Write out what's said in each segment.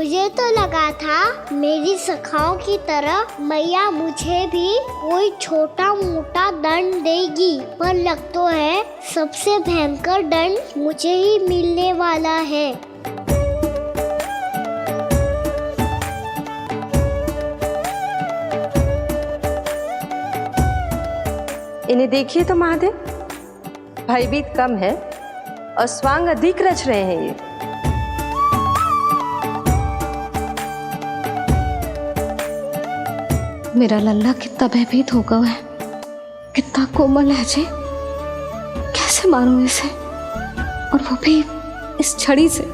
मुझे तो लगा था मेरी सखाओं की तरह मैया मुझे भी कोई छोटा मोटा दंड देगी, पर लग तो है सबसे भयंकर दंड मुझे ही मिलने वाला है। इन्हें देखिए तो महादेव, भयभीत कम है और स्वांग अधिक रच रहे हैं ये। मेरा लल्ला कितना भयभीत होगा है, कितना कोमल है जी। कैसे मारूं इसे, और वो भी इस छड़ी से।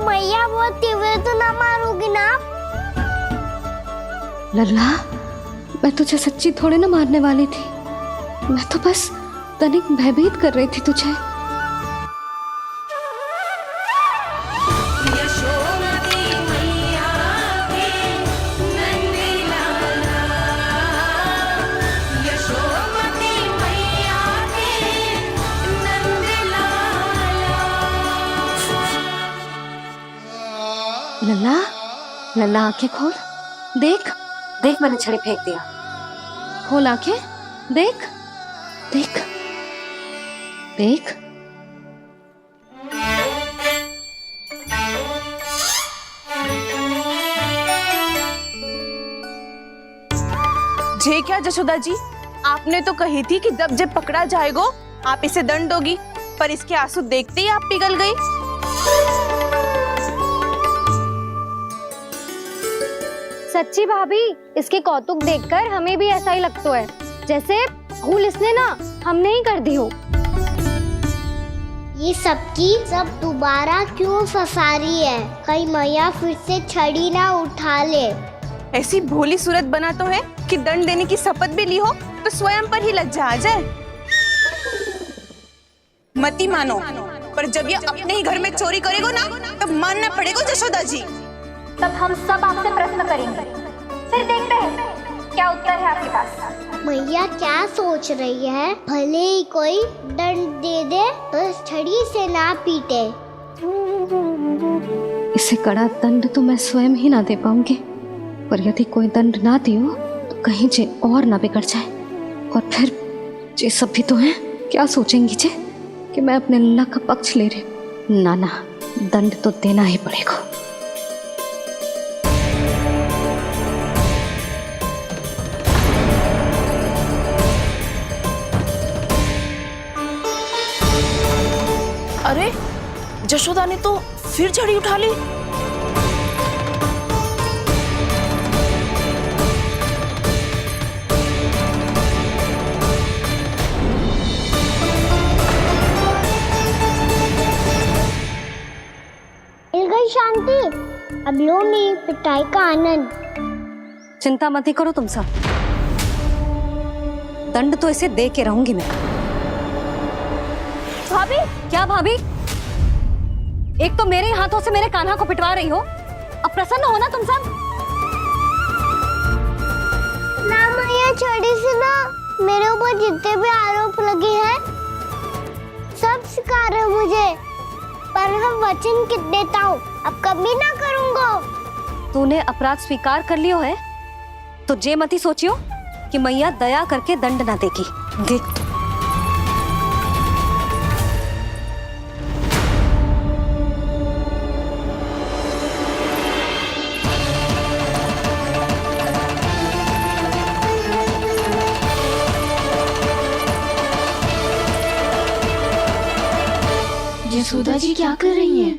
मैया बहुत तीव्र तो ना मारोगी ना? लल्ला, मैं तुझे सच्ची थोड़े ना मारने वाली थी, मैं तो बस तनिक भयभीत कर रही थी तुझे। लल्ला, लल्ला आंखें खोल, देख देख, मैंने छड़ी फेंक दिया। खोल आंखें, देख देख देख। जे क्या जशोदा जी, आपने तो कही थी कि जब पकड़ा जाएगा आप इसे दंड दोगी, पर इसके आंसू देखते ही आप पिघल गई। सच्ची भाभी, इसके कौतुक देखकर हमें भी ऐसा ही लगता है, जैसे भूल इसने ना हमने ही कर दी हो। ये सबकी सब दोबारा क्यों फंसा रही है? कहीं मैया फिर से छड़ी ना उठा ले। ऐसी भोली सूरत बना तो है कि दंड देने की शपथ भी ली हो तो स्वयं पर ही लज्जा आ जाए। मती मानो, पर जब ये अपने ही घर में चोरी करेगा ना, तब मानना पड़ेगा जशोदा जी। तब हम सब आपसे प्रश्न करेंगे, फिर देखते हैं क्या उत्तर है आपके पास। मैया क्या सोच रही है? भले ही कोई दंड दे दे तो छड़ी से ना पीटे। इसे कड़ा दंड तो मैं स्वयं ही ना दे पाऊंगी, पर यदि कोई दंड ना दियो तो कहीं जे और ना बिगड़ जाए, और फिर जे सब भी तो हैं, क्या सोचेंगी जे कि मैं अपने लल्ला का पक्ष ले रही। ना ना, दंड तो देना ही पड़ेगा। अरे, जशोदा ने तो फिर छड़ी उठा ली। मिल गई शांति, अब लो नहीं पिटाई का आनंद। चिंता मत ही करो तुम सब, दंड तो इसे दे के रहूंगी मैं। भाभी, क्या भाभी? एक तो मेरे हाथों से मेरे कान्हा को पिटवा रही हो, अब प्रसन्न हो ना तुम सब? ना मैया, छड़ी से ना मेरे ऊपर जितने भी आरोप लगे हैं सब स्वीकार है मुझे, पर हम वचन देता हूँ अब कभी ना करूँगा। तूने अपराध स्वीकार कर लियो है तो जे मती सोचियो कि मैया दया करके दंड ना देगी। देख यशोदा जी क्या कर रही हैं?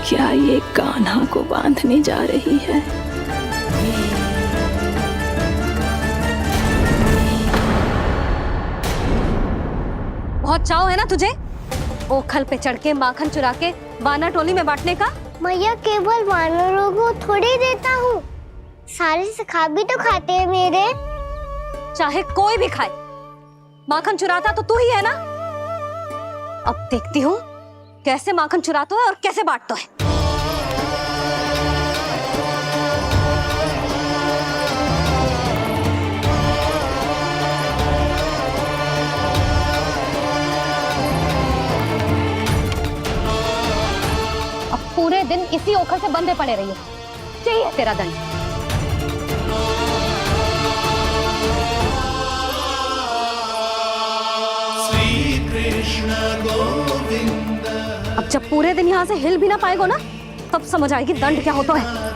क्या ये कान्हा को बांधने जा रही है? बहुत चाव है ना तुझे ओखल पे चढ़ के माखन चुरा के वाना टोली में बांटने का? मैया, केवल वानरों को थोड़ी देता हूँ, सारे सखा भी तो खाते हैं मेरे। चाहे कोई भी खाए, माखन चुराता तो तू ही है ना। अब देखती हूँ कैसे माखन चुराता है और कैसे बांटता है। दिन इसी ओखर से बंधे पड़े रहिए। चाहिए तेरा दंड। अब जब पूरे दिन यहाँ से हिल भी ना पाएगो ना, तब समझ आएगी दंड क्या होता है।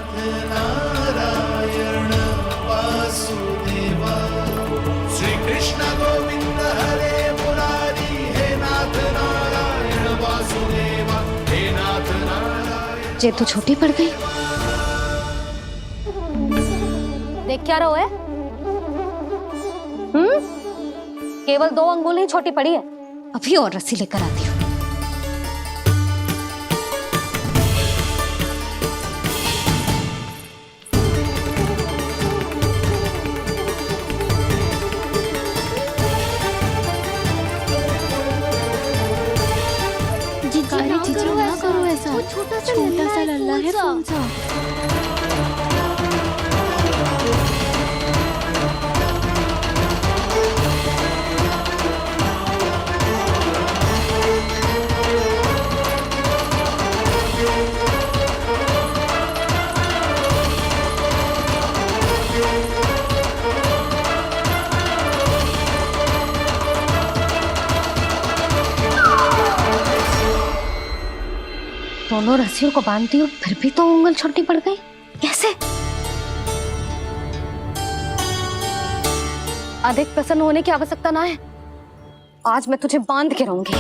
श्री कृष्ण गोविंद हरे मुरारी, हे नाथ नारायण वासुदेवा, हे नाथ नारायण। जे तो छोटी पड़ गई। देख क्या रहो है? केवल 2 अंगुल ही छोटी पड़ी है। अभी और रस्सी लेकर आती हूँ। अरे जीजू ना करो ऐसा, छोटा सा लल्ला है कौन सा। दोनों रस्सियों को बांधती हूँ, फिर भी तो उंगल छोटी पड़ गई। कैसे? अधिक प्रसन्न होने की आवश्यकता ना है। आज मैं तुझे बांध के रहूंगी।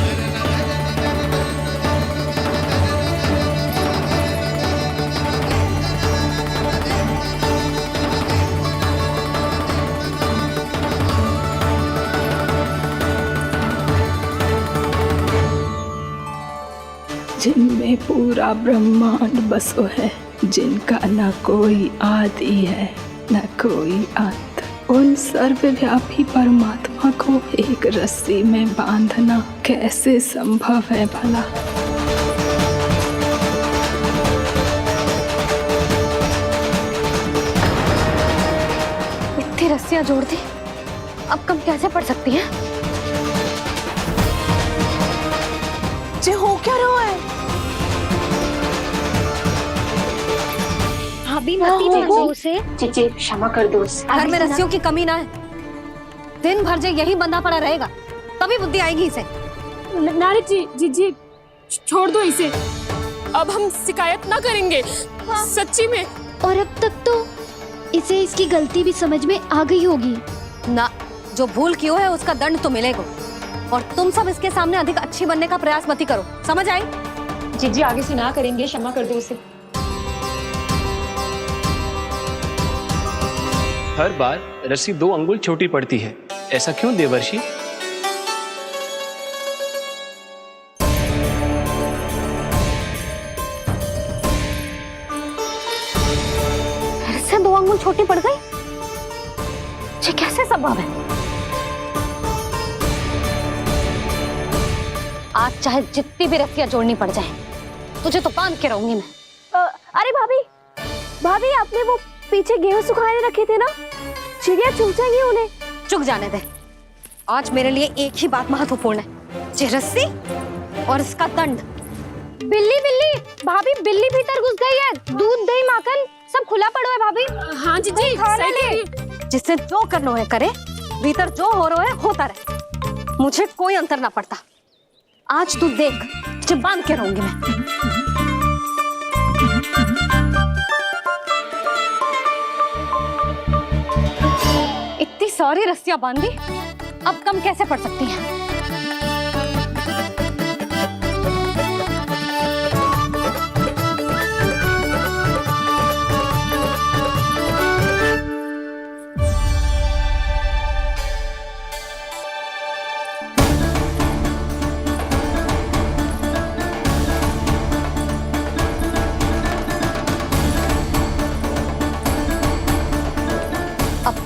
जिनमें पूरा ब्रह्मांड बसो है, जिनका न कोई आदि है न कोई अंत, उन सर्वव्यापी परमात्मा को एक रस्सी में बांधना कैसे संभव है भला। इतनी रस्सियां जोड़ दी, अब कम कैसे पड़ सकती हैं? जे हो क्या रहा है? भाभी मती भेजो उसे। चीची क्षमा कर दो उसे। घर में रस्सियों की कमी ना है। दिन भर जो यही बंधा पड़ा रहेगा, तभी बुद्धि आएगी इसे। नारद जी जी जी छोड़ दो इसे। अब हम शिकायत ना करेंगे, सच्ची में। और अब तक तो इसे इसकी गलती भी समझ में आ गई होगी ना। जो भूल की है उसका दंड तो मिलेगा। और तुम सब इसके सामने अधिक अच्छी बनने का प्रयास मत करो, समझ आई? जी आगे से ना करेंगे, क्षमा कर दो उसे। हर बार रस्सी 2 अंगुल छोटी पड़ती है, ऐसा क्यों देवर्षि? फिर से 2 अंगुल छोटी पड़ गई? ये कैसे संभव है? आज चाहे जितनी भी रस्सियां जोड़नी पड़ जाए, तुझे तो बांध के रहूंगी मैं। अरे भाभी, भाभी आपने वो पीछे गेहूं सुखाने रखे थे ना, चिड़िया चुग जाएंगी उन्हें। चुक जाने दे। आज मेरे लिए एक ही बात महत्वपूर्ण है, ये रस्सी और इसका दंड। बिल्ली बिल्ली, भाभी बिल्ली भीतर घुस गई है। दूध दही माखन सब खुला पड़ा है भाभी। हाँ जी सही ले। जिससे जो करना है करे, भीतर जो हो रहा है होता रहे, मुझे कोई अंतर ना पड़ता। आज तू देख, तुझे बांध के रहूंगी मैं। इतनी सारी रस्सियां बांधी, अब कम कैसे पड़ सकती हैं?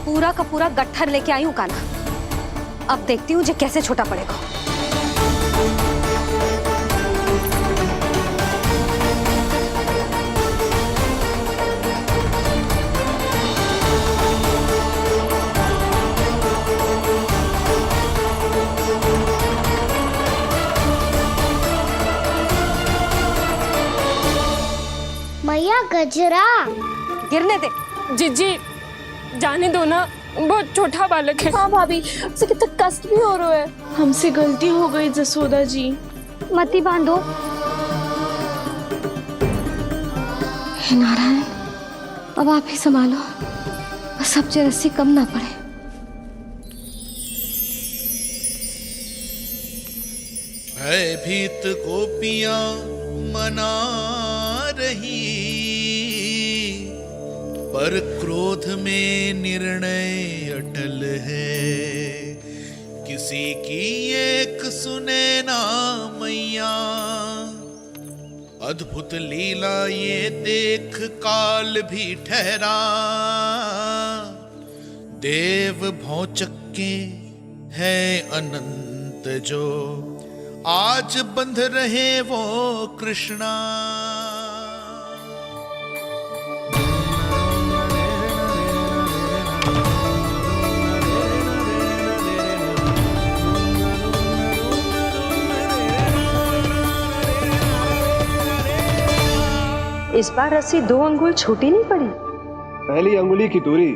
पूरा का पूरा गट्ठर लेके आई हूँ कान्हा। अब देखती हूँ जे कैसे छोटा पड़ेगा। कचरा। गिरने दे। जीजी जाने दो ना, बहुत छोटा बालक है। हाँ भाभी, उसे कितना कष्ट भी हो रहा है। हमसे गलती हो गई जसोदा जी। मती बांधो। हे नारायण, अब आप ही संभालो, बस अब जे रस्सी कम ना पड़े। भयभीत गोपियां मना रही, पर क्रोध में निर्णय अटल है। किसी की एक सुने ना मैया, अद्भुत लीला ये देख काल भी ठहरा। देव भौचक्के है अनंत जो, आज बंध रहे वो कृष्णा। इस बार रस्सी 2 अंगुल छोटी नहीं पड़ी। पहली अंगुली की दूरी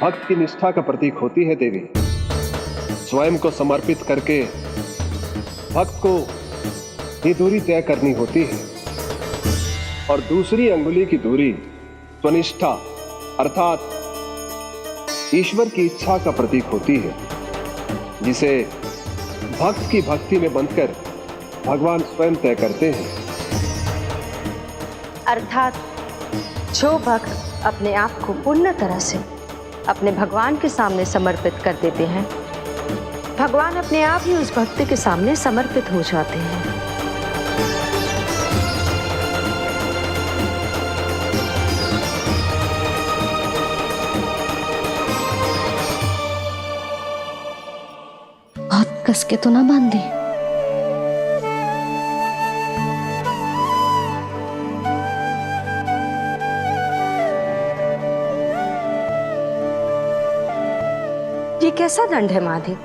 भक्त की निष्ठा का प्रतीक होती है देवी। स्वयं को समर्पित करके भक्त को ये दूरी तय करनी होती है। और दूसरी अंगुली की दूरी स्वनिष्ठा अर्थात ईश्वर की इच्छा का प्रतीक होती है, जिसे भक्त की भक्ति में बंधकर भगवान स्वयं तय करते हैं। अर्थात जो भक्त अपने आप को पूर्ण तरह से अपने भगवान के सामने समर्पित कर देते हैं, भगवान अपने आप ही उस भक्त के सामने समर्पित हो जाते हैं। बहुत कस के तो ना बांधी। ये कैसा दंड है माधे?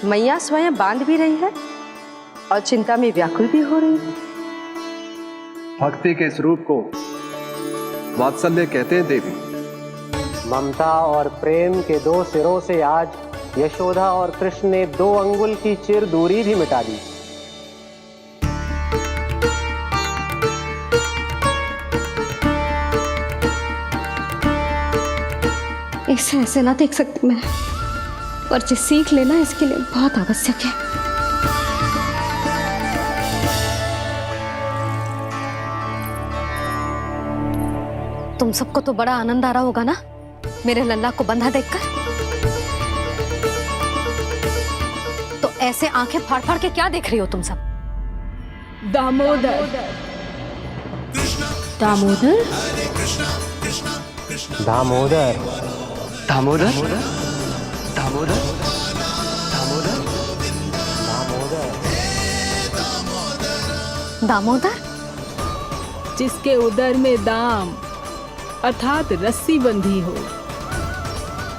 मैया स्वयं बांध भी रही है और चिंता में व्याकुल भी हो रही है। भक्ति के स्वरूप को वात्सल्य कहते हैं देवी। ममता और प्रेम के 2 सिरों से आज यशोदा और कृष्ण ने 2 अंगुल की चिर दूरी भी मिटा दी। इसे ऐसे ना देख सकती मैं, पर जो सीख लेना इसके लिए बहुत आवश्यक है। तुम सबको तो बड़ा आनंद आ रहा होगा ना मेरे लल्ला को बंधा देखकर। तो ऐसे आंखें फाड़ फाड़ के क्या देख रही हो तुम सब? दामोदर। दामोदर। दामोदर। दामोदर दामोदर दामोदर दामोदर, जिसके उदर में दाम अर्थात रस्सी बंधी हो,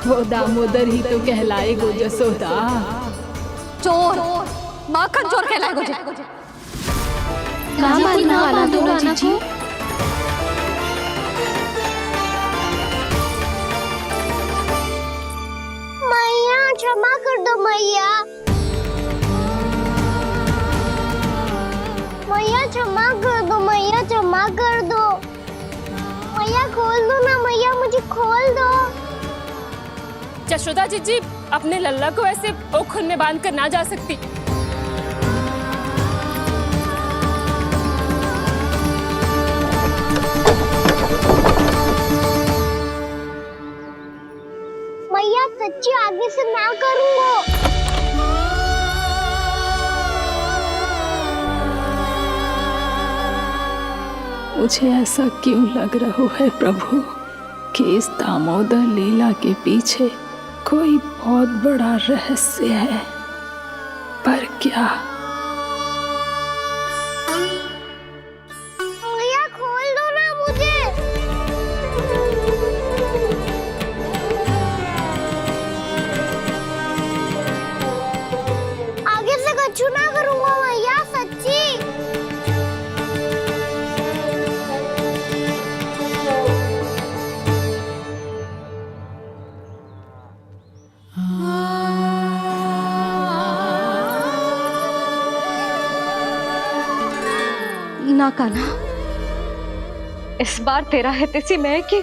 वो दामोदर ही तो कहलाएगो जसोदा। चोर, माखन चोर कहलाएगो जे। ना मारना वाला तो जीजी। मैया क्षमा कर दो मैया। मैया क्षमा कर दो, मैया क्षमा कर दो। मैया खोल दो ना मैया, मुझे खोल दो। यशोदा जीजी अपने लल्ला को ऐसे ओखुन में बांध कर ना जा सकती। मैया सच्ची आगे से ना करूंगा। मुझे ऐसा क्यों लग रहा है प्रभु कि इस दामोदर लीला के पीछे कोई बहुत बड़ा रहस्य है, पर क्या? मैया खोल दो ना मुझे। आगे से कछु ना करूंगा मैया, सच्ची। ना कान्हा, इस बार तेरा हितैषी मैं कि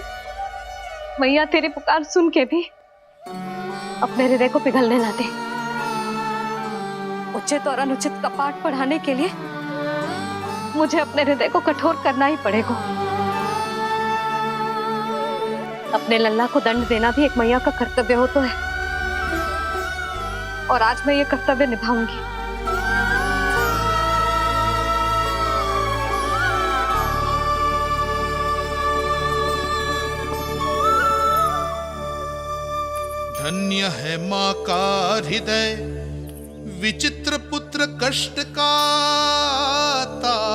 मैया तेरी पुकार सुन के भी अपने हृदय को पिघलने ना दे। उचित और अनुचित का पाठ पढ़ाने के लिए मुझे अपने हृदय को कठोर करना ही पड़ेगा। अपने लल्ला को दंड देना भी एक मैया का कर्तव्य हो तो है, और आज मैं ये कर्तव्य निभाऊंगी। धन्य है माँ का हृदय, विचित्र पुत्र कष्ट का ताप,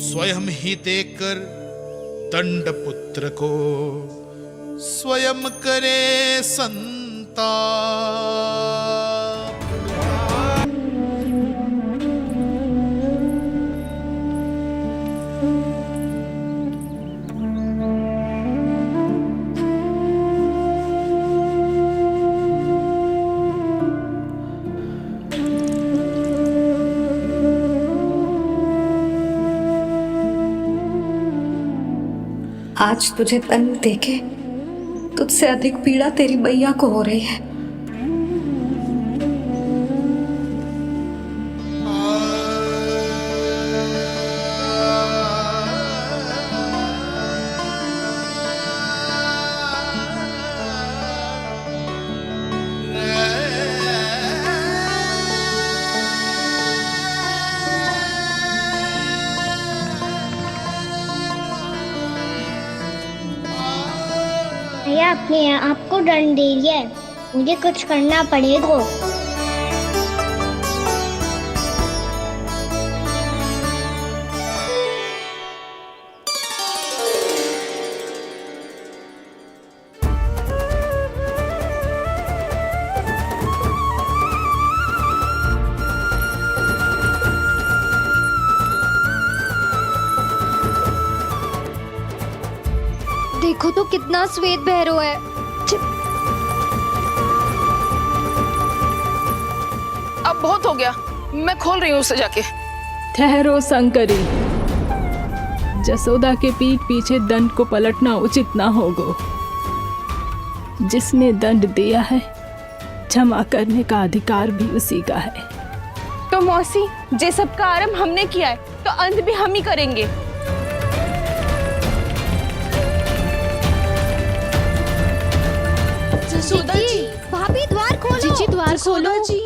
स्वयं ही देकर दंड पुत्र को स्वयं करे संताप। आज तुझे दंड देके तुझसे अधिक पीड़ा तेरी मैया को हो रही है। भैया अपने आप को दंड दे रही है, मुझे कुछ करना पड़ेगा। देखो तो कितना श्वेत भैरव है। अब बहुत हो गया, मैं खोल रही हूँ उसे जाके। ठहरो शंकरी, जसोदा के पीठ पीछे दंड को पलटना उचित ना होगा। जिसने दंड दिया है क्षमा करने का अधिकार भी उसी का है। तो मौसी, जे सब का आरंभ हमने किया है तो अंत भी हम ही करेंगे। जसोदा जी, भाभी द्वार खोलो। जीजी द्वार खोलो। जी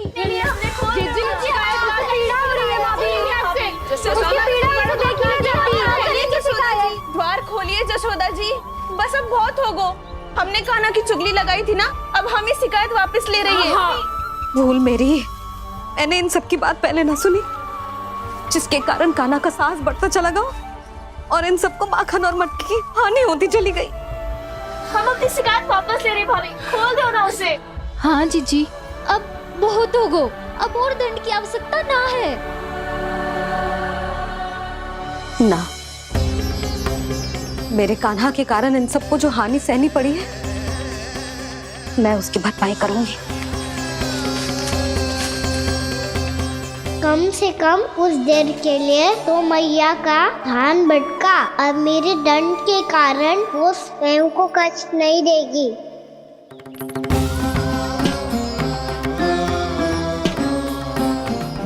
द्वार खोलिए जसोदा जी, बस अब बहुत हो गो। हमने कान्हा की चुगली लगाई थी ना, अब हम ही शिकायत वापस ले रही है। भूल मेरी, मैंने इन सब की बात पहले ना सुनी, जिसके कारण कान्हा का साहस बढ़ता चला गया और इन सबको माखन और मटकी की हानि होती चली गई। हम अपनी शिकायत वापस ले रहे भाभी, खोल दो ना उसे। हाँ जीजी, अब बहुत हो गो, अब और दंड की आवश्यकता ना है। ना, मेरे कान्हा के कारण इन सबको जो हानि सहनी पड़ी है, मैं उसकी भरपाई करूंगी। कम से कम उस देर के लिए तो मैया का ध्यान भटका, अब मेरे दंड के कारण वो स्वयं को कष्ट नहीं देगी।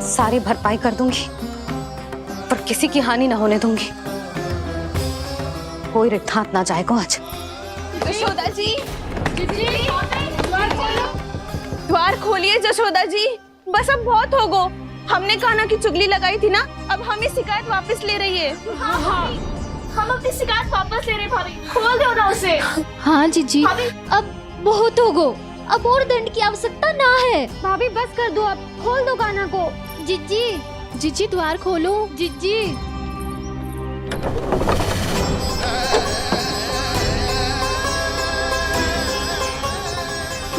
सारी भरपाई कर दूंगी, पर किसी की हानि ना होने दूंगी। कोई रिक्त हाथ ना जाएगा आज। जसोदा जी, द्वार खोलिए जसोदा जी, बस अब बहुत हो गो। हमने कान्हा की चुगली लगाई थी ना, अब हम ही शिकायत वापस ले रही है। हम अपनी शिकायत वापस ले रहे भाभी, खोल दो ना उसे। हाँ जीजी, अब बहुत हो गो, अब और दंड की आवश्यकता ना है। भाभी बस कर दो, अब खोल दो कान्हा को। जीजी, जीजी द्वार खोलो। जीजी,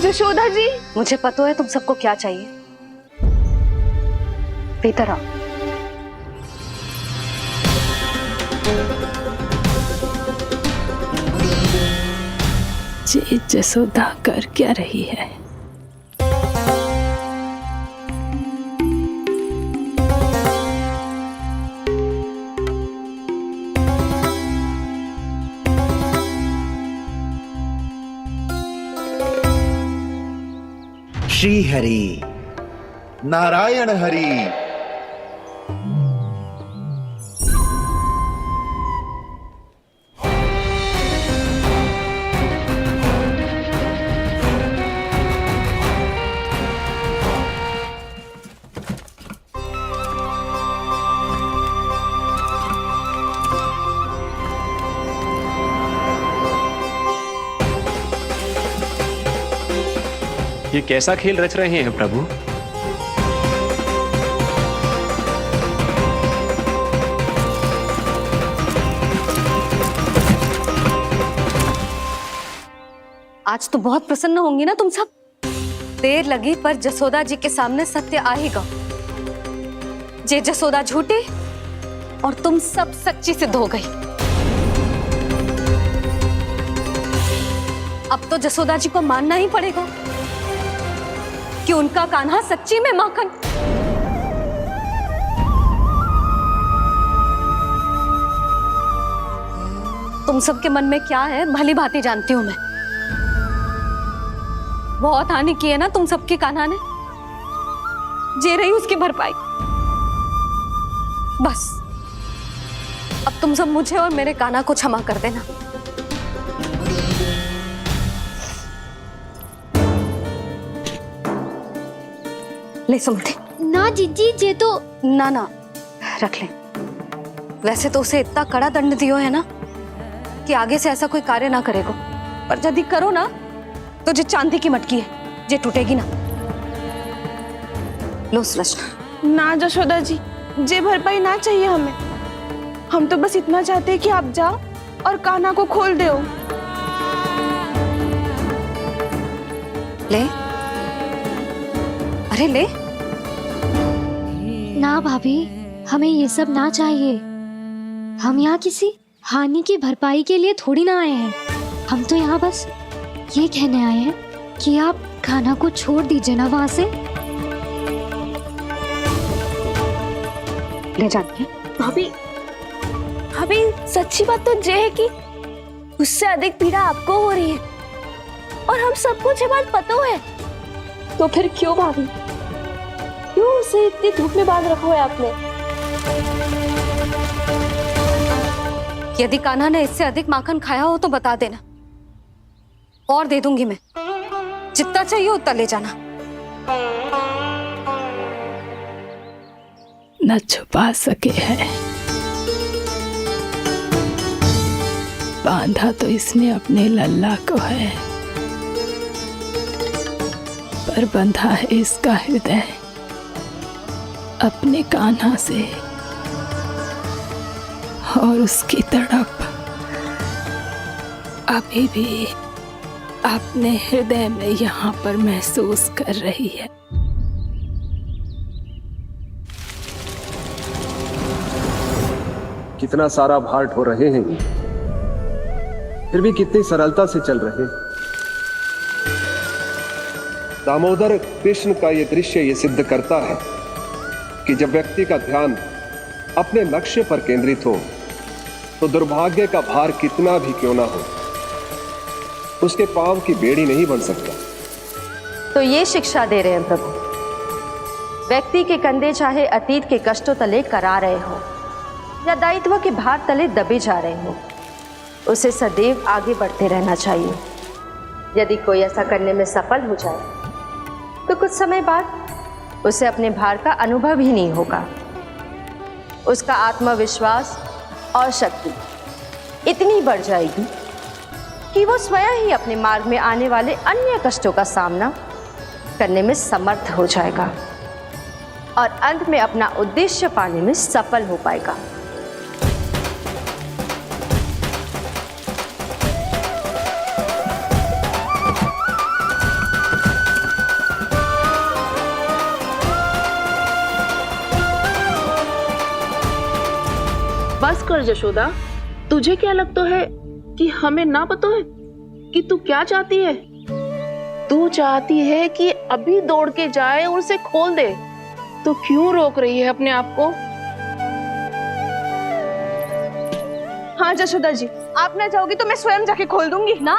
जशोदा जी, मुझे पता है तुम सबको क्या चाहिए। भीतर आओ। जी जसोदा कर क्या रही है? श्री हरि, नारायण हरि। ये कैसा खेल रच रहे हैं प्रभु? आज तो बहुत प्रसन्न होंगी ना तुम सब। देर लगी पर जसोदा जी के सामने सत्य आएगा। जे जसोदा झूठी और तुम सब सच्ची सिद्ध हो गई। अब तो जसोदा जी को मानना ही पड़ेगा कि उनका कान्हा सच्ची में माखन। तुम सबके मन में क्या है भली भांति जानती हूं मैं। बहुत हानि की है ना तुम सबके कान्हा ने, जे रही उसकी भरपाई। बस अब तुम सब मुझे और मेरे कान्हा को क्षमा कर देना। ले सुमति। ना जीजी, जे तो ना ना रख ले। वैसे तो उसे इतना कड़ा दंड दियो है ना कि आगे से ऐसा कोई कार्य ना करेगा, पर यदि करो ना तो जे चांदी की मटकी है जे टूटेगी ना। लो सुलक्षणा। ना जशोदा जी, जे भरपाई ना चाहिए हमें। हम तो बस इतना चाहते हैं कि आप जाओ और कान्हा को खोल दो। ले, अरे ले। ना भाभी, हमें ये सब ना चाहिए। हम यहाँ किसी हानि की भरपाई के लिए थोड़ी ना आए हैं। हम तो यहाँ बस ये कहने आए हैं कि आप कान्हा को छोड़ दीजिए ना वहां से। ले जाते भाभी, भाभी सच्ची बात तो ये है कि उससे अधिक पीड़ा आपको हो रही है और हम सबको ये बात पता है। तो फिर क्यों भाभी, क्यों उसे इतनी धूप में बांध रखा है आपने? यदि कान्हा ने इससे अधिक माखन खाया हो तो बता देना, और दे दूंगी मैं। जितना चाहिए उतना ले जाना। न छुपा सके है, बांधा तो इसने अपने लल्ला को है, पर बंधा है इसका हृदय अपने कान्हा से। और उसकी तड़प अभी भी अपने हृदय में यहाँ पर महसूस कर रही है। कितना सारा भार ढो रहे हैं, फिर भी कितनी सरलता से चल रहे हैं। दामोदर कृष्ण का यह दृश्य ये सिद्ध करता है कि जब व्यक्ति का ध्यान अपने लक्ष्य पर केंद्रित हो तो दुर्भाग्य का भार कितना भी क्यों ना हो, उसके पांव की बेड़ी नहीं बन सकता। तो ये शिक्षा दे रहे हैं प्रभु। व्यक्ति के कंधे चाहे अतीत के कष्टों तले करा रहे हो या दायित्व के भार तले दबे जा रहे हो, उसे सदैव आगे बढ़ते रहना चाहिए। यदि कोई ऐसा करने में सफल हो जाए तो कुछ समय बाद उसे अपने भार का अनुभव ही नहीं होगा। उसका आत्मविश्वास और शक्ति इतनी बढ़ जाएगी कि वो स्वयं ही अपने मार्ग में आने वाले अन्य कष्टों का सामना करने में समर्थ हो जाएगा और अंत में अपना उद्देश्य पाने में सफल हो पाएगा। बस कर जशोदा, तुझे क्या लगता है कि हमें ना पता है कि तू क्या चाहती है? तू चाहती है कि अभी दौड़ के जाए और उसे खोल दे, तो क्यों रोक रही है अपने आप को? हाँ जशोदा जी, आप ना जाओगी तो मैं स्वयं जाके खोल दूंगी। ना,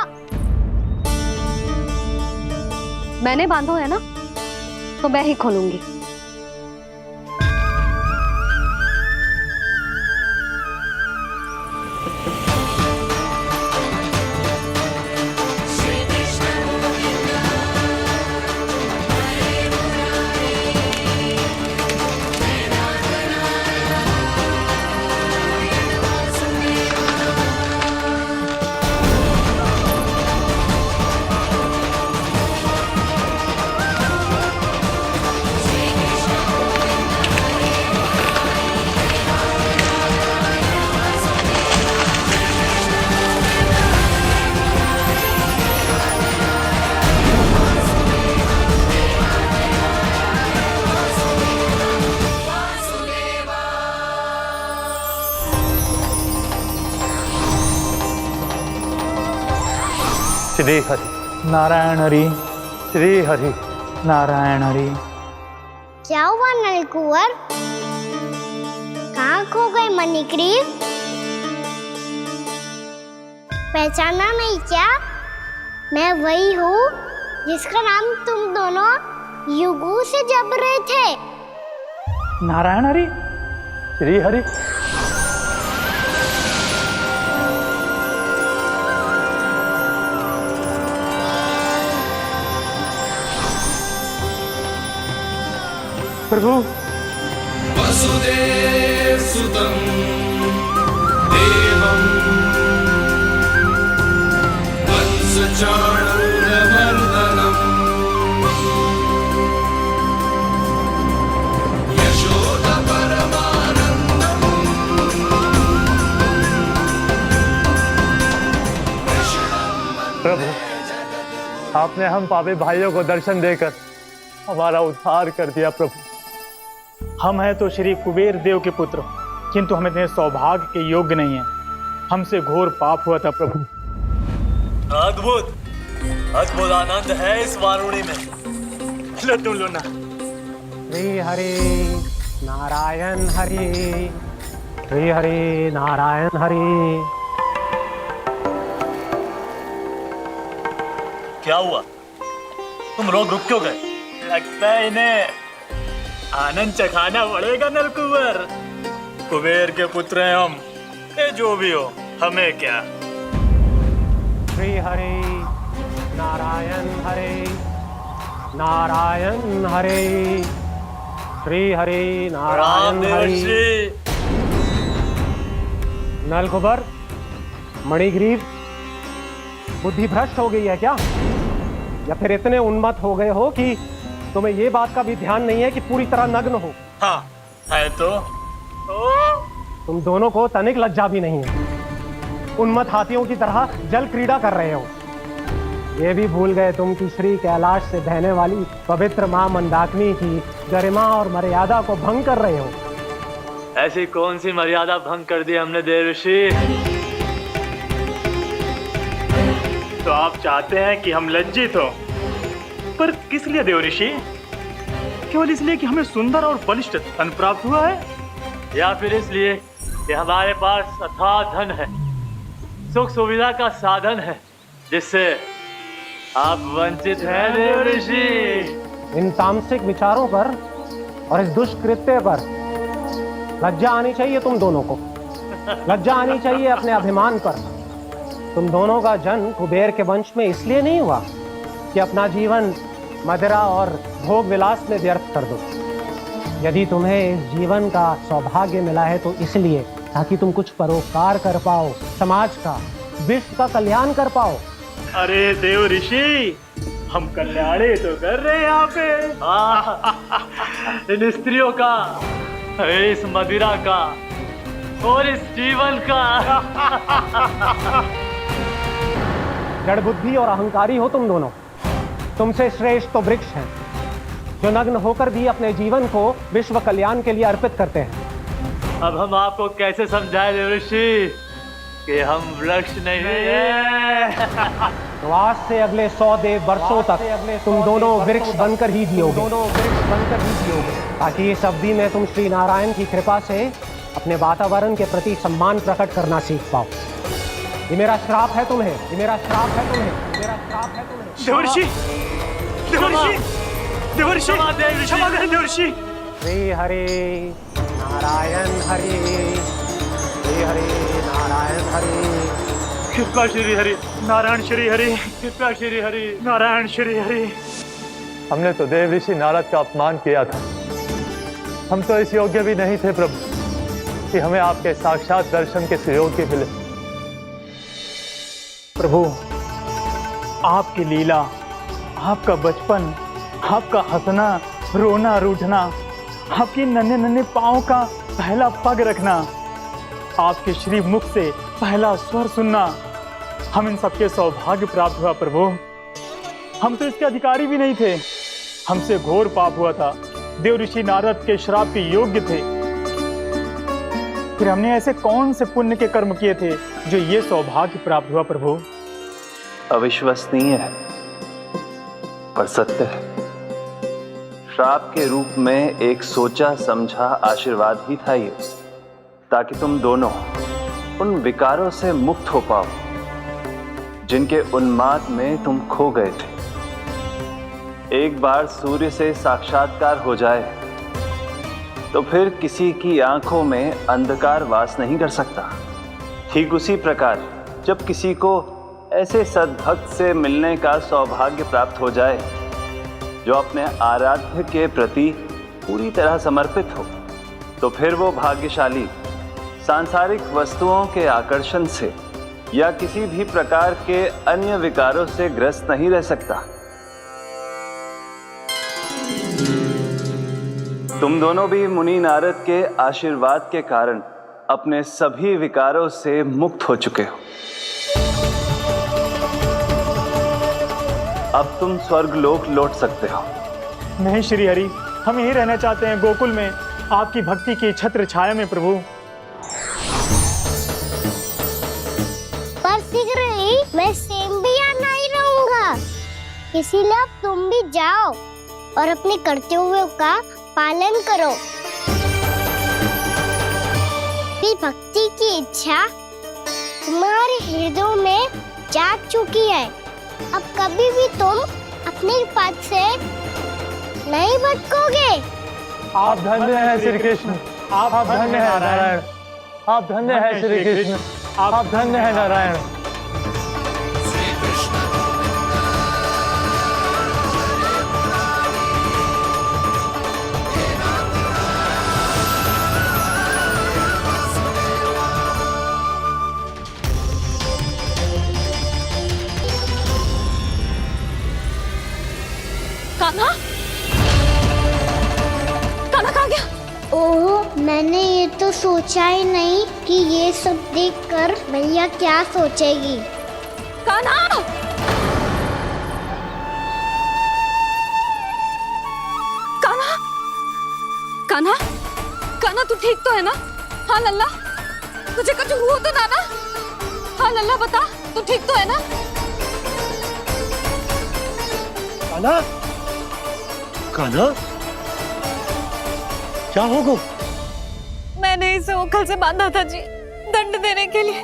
मैंने बांधो है ना, तो मैं ही खोलूंगी। श्री हरि नारायण हरि, श्री हरि नारायण हरि। क्या हुआ नलकुंवर? कहाँ खो गए मणिग्रीव? पहचाना नहीं क्या? मैं वही हूँ जिसका नाम तुम दोनों युगों से जप रहे थे। नारायण हरि, श्री हरि। प्रभु वसुदेव सुतं देवं वंशचाणूरमर्दनम् यशोदा परमानन्दम् प्रभु, आपने हम पापी भाइयों को दर्शन देकर हमारा उद्धार कर दिया। प्रभु, हम हैं तो श्री कुबेर देव के पुत्र, किंतु हम इतने सौभाग्य के योग्य नहीं हैं। हमसे घोर पाप हुआ था प्रभु। अद्भुत अद्भुत आनंद है इस वारुणी में। लो तुम लो ना। श्री हरि नारायण हरि, श्री हरि नारायण हरि। क्या हुआ? तुम रुक क्यों गए? लगता है इन्हें आनंद चखाना पड़ेगा नलकुंवर। कुबेर के पुत्र हैं हम, ये जो भी हो हमें क्या। श्री हरि नारायण हरि, नारायण हरि, श्री हरि नारायण हरि। नलकुंवर, मणिग्रीव, बुद्धि भ्रष्ट हो गई है क्या? या फिर इतने उन्मत्त हो गए हो कि तुम्हें ये बात का भी ध्यान नहीं है कि पूरी तरह नग्न हो? हाँ है तो। तुम दोनों को तनिक लज्जा भी नहीं है। उन्मत्त हाथियों की तरह जल क्रीड़ा कर रहे हो। ये भी भूल गए तुम कि श्री कैलाश से बहने वाली पवित्र मां मंदाकिनी की गरिमा और मर्यादा को भंग कर रहे हो। ऐसी कौन सी मर्यादा भंग कर दी हमने देवर्षि? तो आप चाहते हैं कि हम लज्जित हो, पर किस लिए देवर्षि? केवल इसलिए कि हमें सुंदर और बलिष्ठ धन प्राप्त हुआ है, या फिर इसलिए कि हमारे पास अथाह धन है, सुख सुविधा का साधन है, जिससे आप वंचित हैं देवर्षि? इन तामसिक विचारों पर और इस दुष्कृत्य पर लज्जा आनी चाहिए तुम दोनों को। लज्जा आनी चाहिए अपने अभिमान पर। तुम दोनों का जन्म कुबेर के वंश में इसलिए नहीं हुआ कि अपना जीवन मदिरा और भोग विलास में व्यर्थ कर दो। यदि तुम्हें इस जीवन का सौभाग्य मिला है तो इसलिए ताकि तुम कुछ परोपकार कर पाओ, समाज का, विश्व का कल्याण कर पाओ। अरे देवर्षि, हम कल्याण ही तो कर रहे हैं यहाँ पे। इन स्त्रियों का, इस मदिरा का और इस जीवन का। जड़ बुद्धि और अहंकारी हो तुम दोनों। तुमसे श्रेष्ठ तो वृक्ष हैं, जो नग्न होकर भी अपने जीवन को विश्व कल्याण के लिए अर्पित करते हैं। अब हम आपको कैसे समझाएं देवर्षि कि हम वृक्ष नहीं हैं? तो आज से अगले 100 वर्षों तक तुम दोनों वृक्ष बनकर ही जियोगे, ताकि इस अवधि में तुम श्री नारायण की कृपा से अपने वातावरण के प्रति सम्मान प्रकट करना सीख पाओ। ये मेरा श्राप है तुम्हें, ये मेरा श्राप है तुम्हें, ये मेरा श्राप है तुम्हें। देवर्षि, देवर्षि, देवर्षि क्षमा दें देवर्षि। श्री हरि नारायण हरि, श्री हरि नारायण हरि। कृपा श्री हरि नारायण श्री हरि, कृपा श्री हरि नारायण श्री हरि। हमने तो देव ऋषि नारद का अपमान किया था। हम तो इस योग्य भी नहीं थे प्रभु कि हमें आपके साक्षात दर्शन के सुयोग्य मिले। प्रभु, आपकी लीला, आपका बचपन, आपका हंसना, रोना, रूठना, आपकी नन्हे नन्हे पाँव का पहला पग रखना, आपके श्री मुख से पहला स्वर सुनना, हम इन सबके सौभाग्य प्राप्त हुआ प्रभु। हम तो इसके अधिकारी भी नहीं थे। हमसे घोर पाप हुआ था, देव ऋषि नारद के श्राप के योग्य थे। फिर हमने ऐसे कौन से पुण्य के कर्म किए थे जो ये सौभाग्य प्राप्त हुआ प्रभु? अविश्वसनीय है पर सत्य है। श्राप के रूप में एक सोचा समझा आशीर्वाद ही था ये, ताकि तुम दोनों उन विकारों से मुक्त हो पाओ जिनके उन्माद में तुम खो गए थे। एक बार सूर्य से साक्षात्कार हो जाए तो फिर किसी की आंखों में अंधकार वास नहीं कर सकता। ठीक उसी प्रकार जब किसी को ऐसे सद्भक्त से मिलने का सौभाग्य प्राप्त हो जाए जो अपने आराध्य के प्रति पूरी तरह समर्पित हो, तो फिर वो भाग्यशाली सांसारिक वस्तुओं के आकर्षण से या किसी भी प्रकार के अन्य विकारों से ग्रस्त नहीं रह सकता। तुम दोनों भी मुनि नारद के आशीर्वाद के कारण अपने सभी विकारों से मुक्त हो चुके हो। अब तुम स्वर्गलोक लौट सकते हो। नहीं श्री हरि, हम यहीं रहना चाहते हैं, गोकुल में, आपकी भक्ति की छत्र छाया में प्रभु। पर शीघ्र ही मैं सेम्बिया नहीं रहूंगा, इसीलिए अब तुम भी जाओ और अपने कर्तव्यों का पालन करो। मेरी भक्ति की इच्छा तुम्हारे हृदय में जाग चुकी है। अब कभी भी तुम अपने पद से नहीं भटकोगे। आप धन्य हैं श्री कृष्ण, आप धन्य हैं नारायण, आप धन्य हैं श्री कृष्ण, आप धन्य हैं नारायण। कान्हा, कान्हा कहाँ गया? ओह, मैंने ये तो सोचा ही नहीं कि ये सब देखकर मैया क्या सोचेगी। कान्हा! कान्हा! कान्हा! कान्हा, तू ठीक तो है ना? हाँ लल्ला, तुझे कुछ हुआ तो ना? हाँ लल्ला, बता, तू ठीक तो है ना? कान्हा, कान्हा, क्या होगा? मैंने इसे ओखल से बांधा था जी, दंड देने के लिए।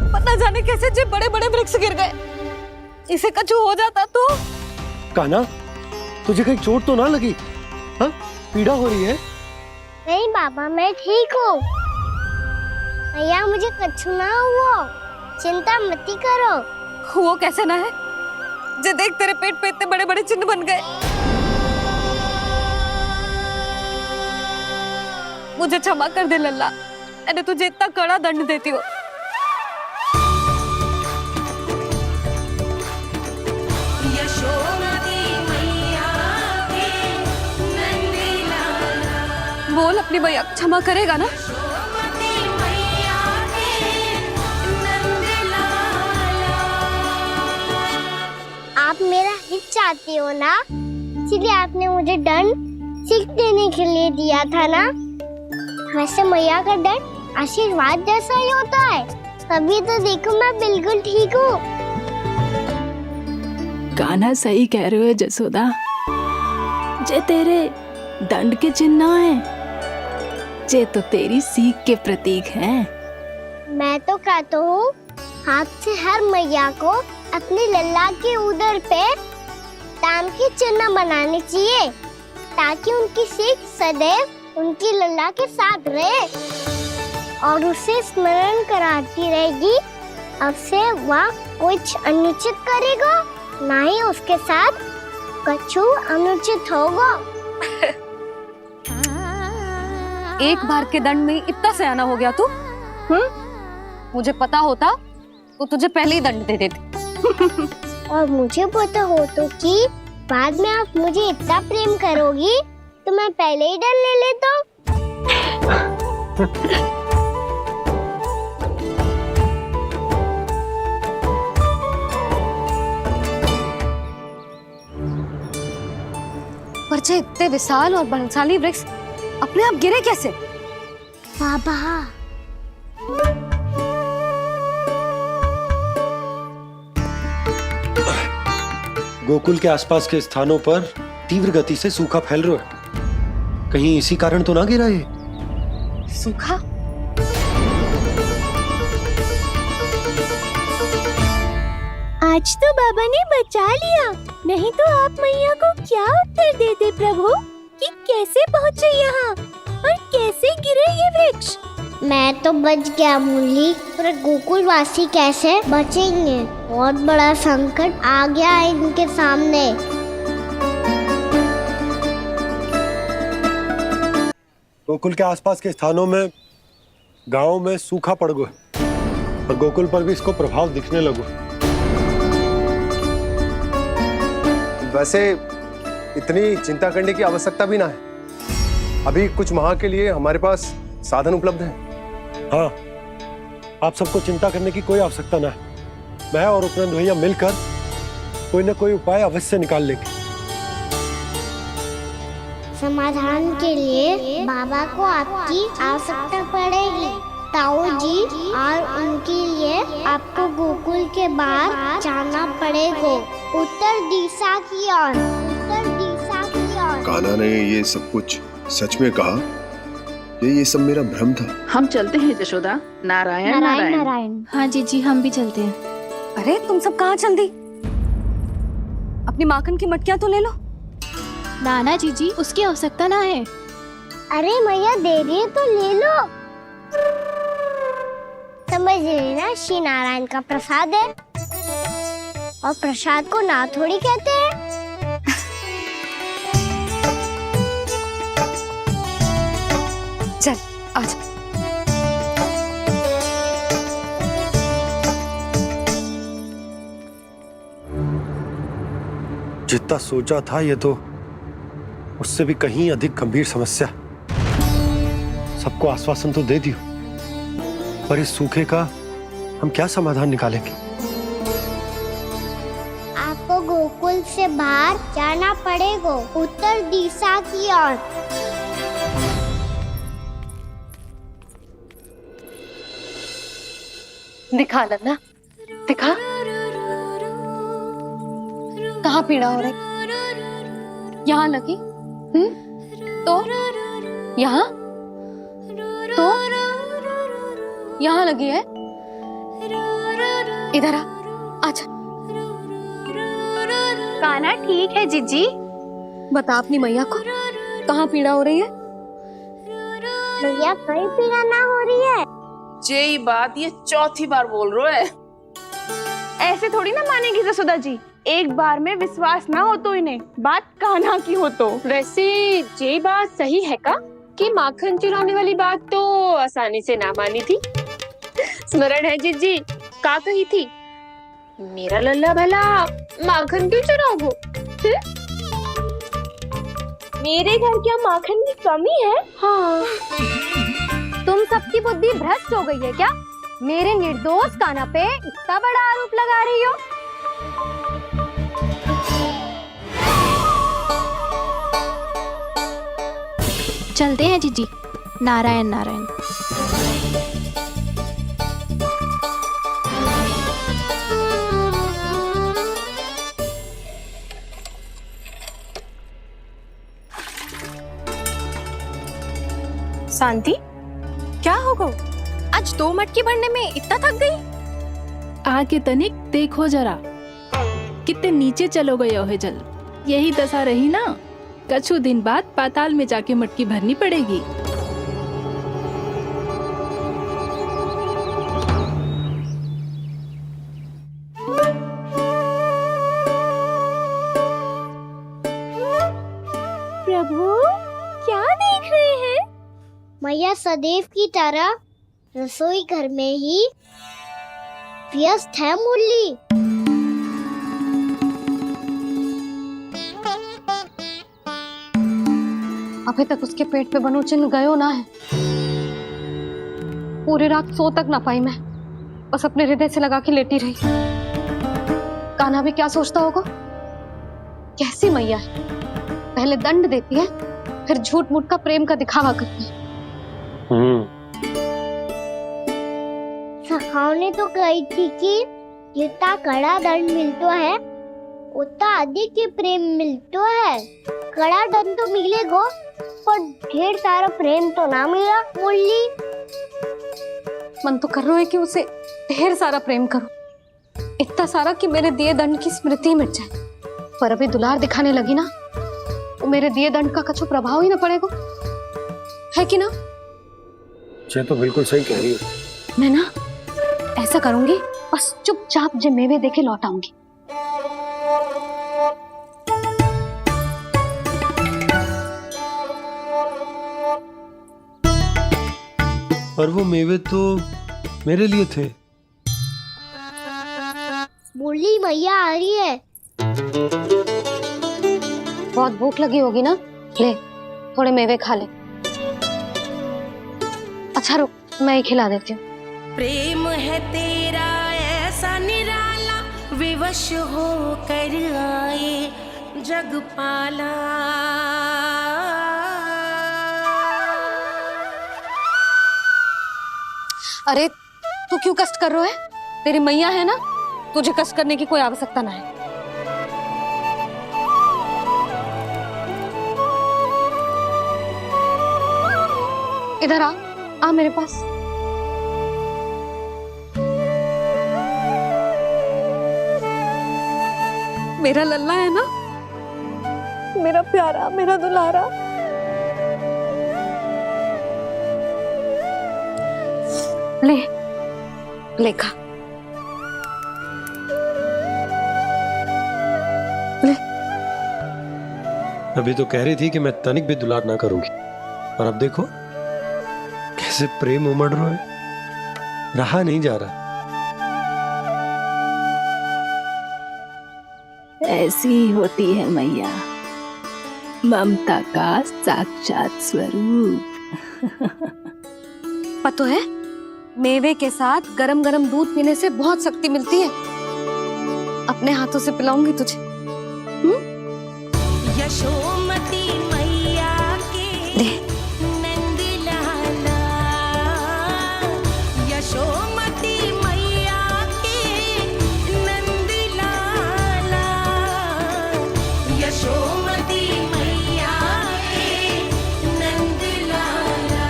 पर न जाने कैसे जी बड़े बड़े वृक्ष गिर गए। इसे कुछ हो जाता तो? कान्हा, तुझे कहीं चोट तो ना लगी? हाँ, पीड़ा हो रही है? नहीं बाबा, मैं ठीक हूँ। भैया, मुझे कुछ ना हुआ, चिंता मत करो। वो कैसे ना है? जे देख, तेरे पेट पे इतने बड़े बड़े चिन्ह बन गए। मुझे क्षमा कर दे लल्ला, मैंने तुझे इतना कड़ा दंड देती हो। बोल, अपनी मैया क्षमा करेगा ना? आप मेरा हित चाहते हो ना, इसलिए आपने मुझे दंड सीख देने के लिए दिया था ना। वैसे मैया का दंड आशीर्वाद जैसा ही होता है, तभी तो देखो मैं बिल्कुल ठीक हूँ। कान्हा, सही कह रहे हो जसोदा। जे तेरे दंड के चिन्ह है, जे तो तेरी सीख के प्रतीक हैं। मैं तो कहता हूँ, हाथ से हर मैया को अपनी लल्ला के उदर पे ताम की चिन्ह बनानी चाहिए ताकि उनकी सीख सदैव उनकी लल्ला के साथ रहे और उसे स्मरण कराती रहेगी। अब से वह कुछ अनुचित करेगा, ना ही उसके साथ कछु अनुचित होगा। एक बार के दंड में इतना सयाना हो गया तू? मुझे पता होता तो तुझे पहले ही दंड दे देती। और मुझे पता हो तो कि बाद में आप मुझे इतना प्रेम करोगी तो मैं पहले ही डर ले लेता। पर जे इतने विशाल और बलशाली वृक्ष अपने आप गिरे कैसे? बाबा गोकुल के आसपास के स्थानों पर तीव्र गति से सूखा फैल रहा है। कहीं इसी कारण तो ना गिरा ये? सूखा? आज तो बाबा ने बचा लिया, नहीं तो आप मैया को क्या उत्तर देते प्रभु कि कैसे पहुँचे यहाँ और कैसे गिरे ये वृक्ष? मैं तो बच गया मुरली, पर गोकुलवासी कैसे बचेंगे? बहुत बड़ा संकट आ गया है इनके सामने। गोकुल के आसपास के स्थानों में, गांवों में सूखा पड़ गया और गोकुल पर भी इसको प्रभाव दिखने लगा। वैसे इतनी चिंता करने की आवश्यकता भी ना है। अभी कुछ माह के लिए हमारे पास साधन उपलब्ध है। हाँ, आप सबको चिंता करने की कोई आवश्यकता ना है। मैं और उपनंद भैया मिलकर कोई ना कोई उपाय अवश्य निकाल लेंगे। समाधान के लिए बाबा को आपकी आवश्यकता पड़ेगी। ताऊ जी और उनके लिए आपको गोकुल के बाहर जाना पड़ेगा, उत्तर दिशा की ओर। उत्तर दिशा की ओर। कान्हा ने ये सब कुछ सच में कहा? ये सब मेरा भ्रम था। हम चलते हैं जशोदा। नारायण नारायण नारायण। हाँ जी हम भी चलते हैं। अरे तुम सब कहाँ चल दी? अपनी माखन की मटकियाँ तो ले लो। नाना जी उसकी आवश्यकता ना है। अरे मैया दे रही है तो ले लो। समझ लेना, श्री नारायण का प्रसाद है और प्रसाद को ना थोड़ी कहते हैं। चल आजा। जितना सोचा था ये तो उससे भी कहीं अधिक गंभीर समस्या। सबको आश्वासन तो दे दियो, पर इस सूखे का हम क्या समाधान निकालेंगे? आपको गोकुल से बाहर जाना पड़ेगा, उत्तर दिशा की ओर। दिखा लल्ला, दिखा। कहाँ पीड़ा हो रही? यहाँ लगी? तो यहाँ? तो यहाँ लगी है? इधर आ, आजा। कान्हा ठीक है जीजी। बता अपनी मैया को कहाँ पीड़ा हो रही है? मैया कहीं पीड़ा ना हो रही है। ये बात ये चौथी बार बोल रहे है। ऐसे थोड़ी ना मानेगी जसोदा जी। एक बार में विश्वास ना हो तो इन्हें, बात कान्हा की हो तो। वैसे ये बात सही है का कि माखन चुराने वाली बात तो आसानी से ना मानी थी। स्मरण है जीजी का कही थी, मेरा लल्ला भला माखन क्यों चुराओगो? मेरे घर क्या माखन की कमी है? हाँ। तुम सबकी बुद्धि भ्रष्ट हो गई है क्या? मेरे निर्दोष कान्हा पे इतना बड़ा आरोप लगा रही हो? चलते हैं जीजी। नारायण नारायण। शांति, क्या हो गो? आज 2 मटकी भरने में इतना थक गई? आके तनिक देखो जरा, कितने नीचे चलो गए हो जल। यही दशा रही ना, कछु दिन बाद पाताल में जाके मटकी भरनी पड़ेगी। प्रभु क्या देख रहे हैं? मैया सदैव की तरह रसोई घर में ही व्यस्त है मुरली। अभी तक उसके पेट पे बनो चिन्ह गयो ना है। पूरी रात सो तक ना पाई मैं, बस अपने हृदय से लगा के लेटी रही। कान्हा भी क्या सोचता होगा, कैसी मैया है, पहले दंड देती है फिर झूठ मूठ का प्रेम का दिखावा करती है। सखाओ ने तो कही थी कि जितना कड़ा दंड मिलता है उतना अधिक ही प्रेम मिलता है। कड़ा दंड तो मिलेगा पर ढेर सारा प्रेम तो ना मिला मुरली। मन तो कर रहा है कि उसे ढेर सारा प्रेम करो, इतना सारा कि मेरे दिए दंड की स्मृति मिट जाए। पर अभी दुलार दिखाने लगी ना, तो मेरे दिए दंड का कछु प्रभाव ही ना पड़ेगा, है कि ना? ये तो बिल्कुल सही कह रही हो। मैं ना ऐसा करूंगी, बस चुपचाप जे मेवे देके लौट आऊंगी। पर वो मेवे तो मेरे लिए थे। मुरली मैया आ रही है। बहुत भूख लगी होगी ना, ले थोड़े मेवे खा ले। अच्छा रुक, मैं ही खिला देती हूँ। प्रेम है तेरा ऐसा निराला, विवश हो कर आए जग पाला। अरे तू क्यों कष्ट कर रहा है? तेरी मैया है ना, तुझे कष्ट करने की कोई आवश्यकता ना है। इधर आ मेरे पास। मेरा लल्ला है ना, मेरा प्यारा, मेरा दुलारा। ले खा। ले। अभी तो कह रही थी कि मैं तनिक भी दुलार ना करूंगी, और अब देखो कैसे प्रेम उमड़ रहा है, रहा नहीं जा रहा। ऐसी ही होती है मैया, ममता का साक्षात स्वरूप। पता है, मेवे के साथ गरम गरम दूध पीने से बहुत शक्ति मिलती है। अपने हाथों से पिलाऊंगी तुझे। यशोमती मैया के नंद लाला, यशोमती मैया के नंद लाला, यशोमती मैया के नंद लाला।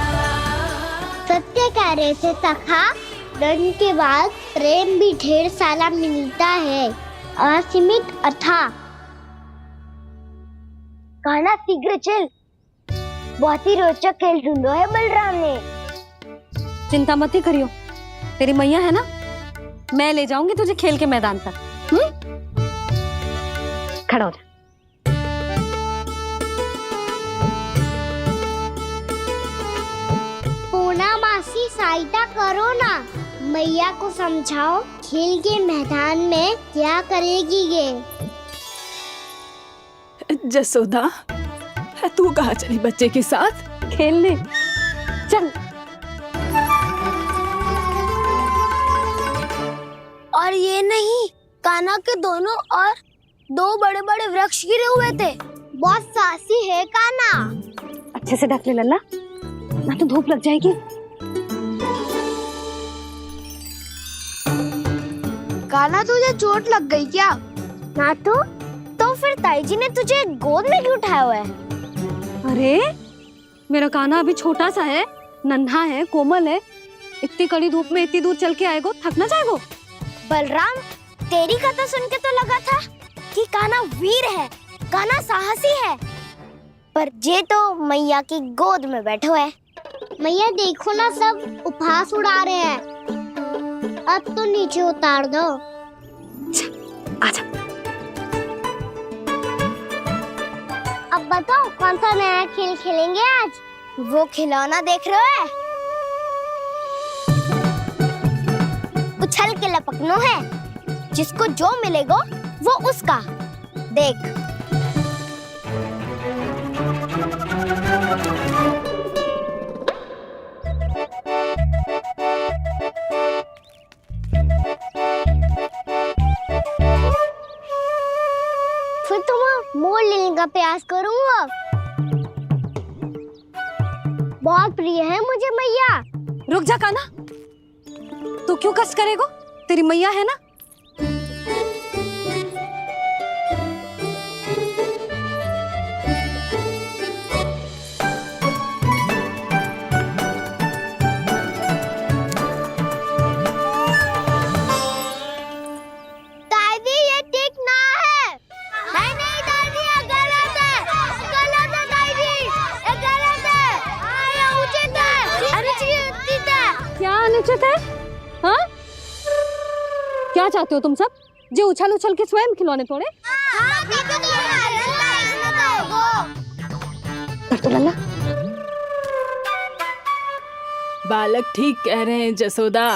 सत्य कह रहे थे सखा, दंड के बाद प्रेम भी ढेर सारा मिलता है, असीमित अथाह। कान्हा शीघ्र चल, बहुत ही रोचक खेल ढूंढो है बलराम ने। चिंता मत ही करियो, तेरी मैया है ना, मैं ले जाऊंगी तुझे खेल के मैदान तक। खड़ा हो जा। पूना मासी सहायता करो ना, मैया को समझाओ खेल के मैदान में क्या करेगी ये। जसोदा, तू कहाँ चली बच्चे के साथ? खेलने चल। और ये नहीं, कान्हा के दोनों और दो बड़े बड़े वृक्ष गिरे हुए थे। बहुत साहसी है कान्हा। अच्छे से ढक ले लल्ला, ना तो धूप लग जाएगी। कान्हा तुझे चोट लग गई क्या? ना तो फिर ताई जी ने तुझे गोद में क्यों उठाया हुआ है? अरे मेरा कान्हा अभी छोटा सा है, नन्हा है, कोमल है। इतनी कड़ी धूप में इतनी दूर चल के आएगो, थक ना जाएगो? बलराम, तेरी कथा सुन के तो लगा था कान्हा वीर है, कान्हा साहसी है, पर जे तो मैया की गोद में बैठो है। मैया देखो ना, सब उपहास उड़ा रहे हैं। अब तो नीचे उतार दो। आजा। अब बताओ कौन सा नया खेल खेलेंगे आज? वो खिलौना देख रहे हो? उछल के लपकनो है, जिसको जो मिलेगा वो उसका। देख। फिर तुम मोड़ लेने का प्रयास करूंगा। बहुत प्रिय है मुझे मैया। रुक जा कान्हा, तू क्यों कष्ट करेगो? तेरी मैया है ना। दादी ये ठीक ना है। नहीं नहीं दादी, ये गलत है। गलत है दादी, ये गलत है। ये उचित है, अनुचित है। क्या अनुचित है? हाँ? क्या चाहते हो तुम सब? जो उछल उछल के स्वयं खिलौने तोड़े? तो लल्ला, बालक ठीक कह रहे हैं जसोदा।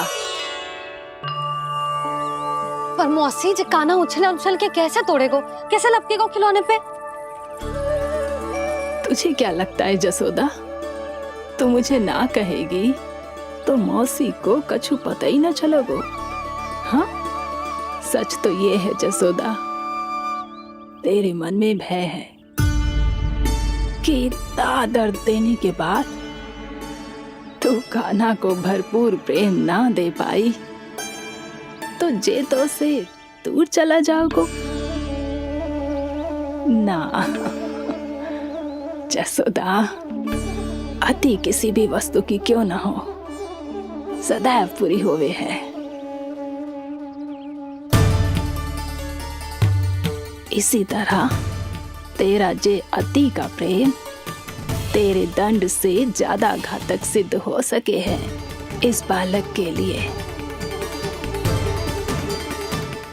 पर मौसी जे कान्हा उछल उछल के कैसे तोड़ेगो, कैसे लपकेगो खिलौने पे? तुझे क्या लगता है जसोदा, तू मुझे ना कहेगी तो मौसी को कछु पता ही न चलोगो। हाँ, सच तो ये है जसोदा, तेरे मन में भय है कि इतना दर्द देने के बाद तू कान्हा को भरपूर प्रेम ना दे पाई तो जे तो से दूर चला जाओगो ना। जसोदा, अति किसी भी वस्तु की क्यों ना हो, सदैव पूरी होवे है। इसी तरह तेरा जे अति का प्रेम तेरे दंड से ज्यादा घातक सिद्ध हो सके है इस बालक के लिए।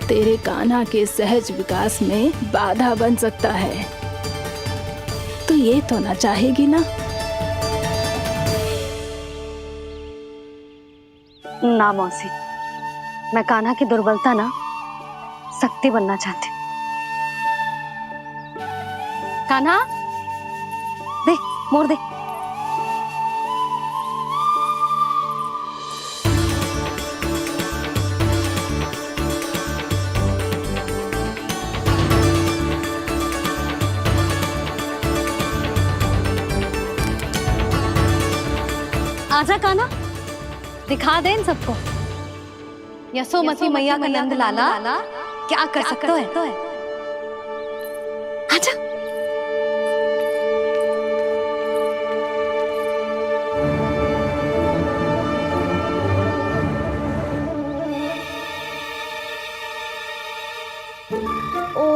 तेरे कान्हा के सहज विकास में बाधा बन सकता है, तो ये तो ना चाहेगी ना? ना मौसी, मैं कान्हा की दुर्बलता ना शक्ति बनना चाहती। कान्हा, दे, मोड़ दे। आजा कान्हा, दिखा दे इन सबको यशोमती मैया का नंद लाला क्या कर सकता है। आजा। ओ,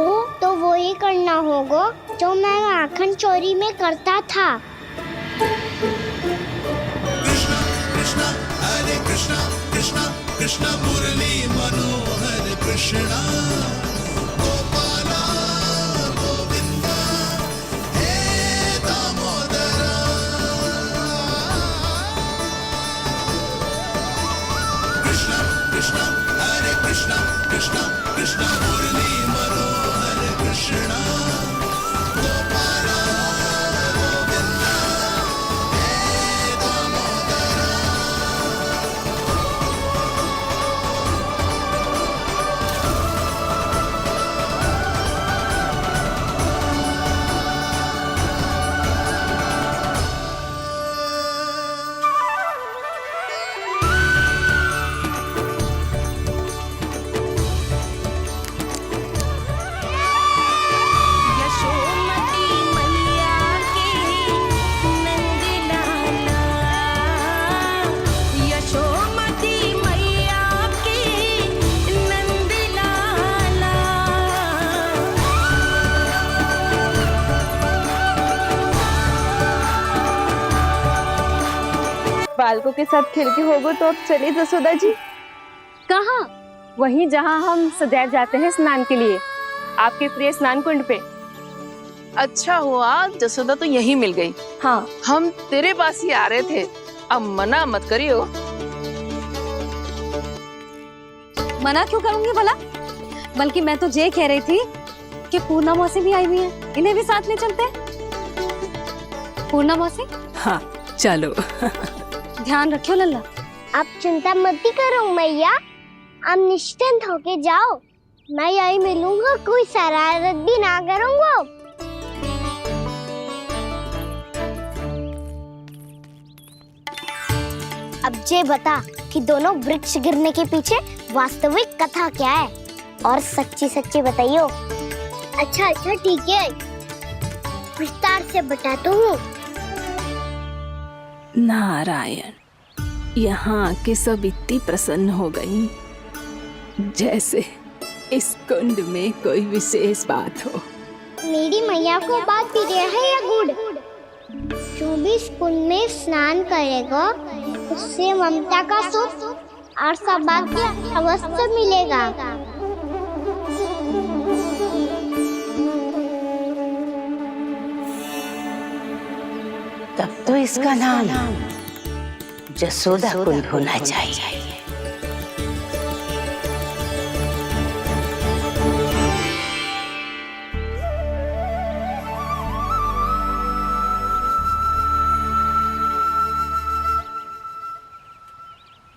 तो वो ही करना होगा जो मैं माखन चोरी में करता था। कृष्णा हरे कृष्णा कृष्णा कृष्णा मुरली मनोहर कृष्णा गोपाला गोविंदा हे दामोदरा। कृष्णा कृष्णा हरे कृष्णा कृष्णा कृष्णा मुरली मनोहर कृष्णा गोपाला गोविंदा हे दामोदरा। बालकों के साथ खेल के होगो तो अब चलिए जसोदा जी। कहाँ? वहीं जहाँ हम सदैव जाते हैं स्नान के लिए, आपके प्रिय स्नान कुंड पे। अच्छा हुआ जसोदा तो यही मिल गई। हाँ, हम तेरे पास ही आ रहे थे, अब मना मत करियो। मना क्यों करूंगी भला? बल्कि मैं तो ये कह रही थी कि पूर्णा मौसी भी आई हुई है, इन्हें भी साथ ले चलते हैं। पूर्णा मौसी, हाँ चलो। ध्यान रखियो लल्ला। आप चिंता मत करो मैया, आप निश्चिंत होके जाओ, मैं यही मिलूंगा, कोई शरारत भी ना करूंगा। अब ये बता कि दोनों वृक्ष गिरने के पीछे वास्तविक कथा क्या है, और सच्ची सच्ची बताइयो। अच्छा अच्छा ठीक है, विस्तार से बताता हूँ। नारायण, यहाँ आके सब इतनी प्रसन्न हो गई जैसे इस कुंड में कोई विशेष बात हो। मेरी मैया को बात प्रिय है या गुड़? जो भी इस कुंड में स्नान करेगा उससे ममता का सुख और सौभाग्य अवश्य मिलेगा। तब तो इसका नाम जसोदा कुंड होना चाहिए।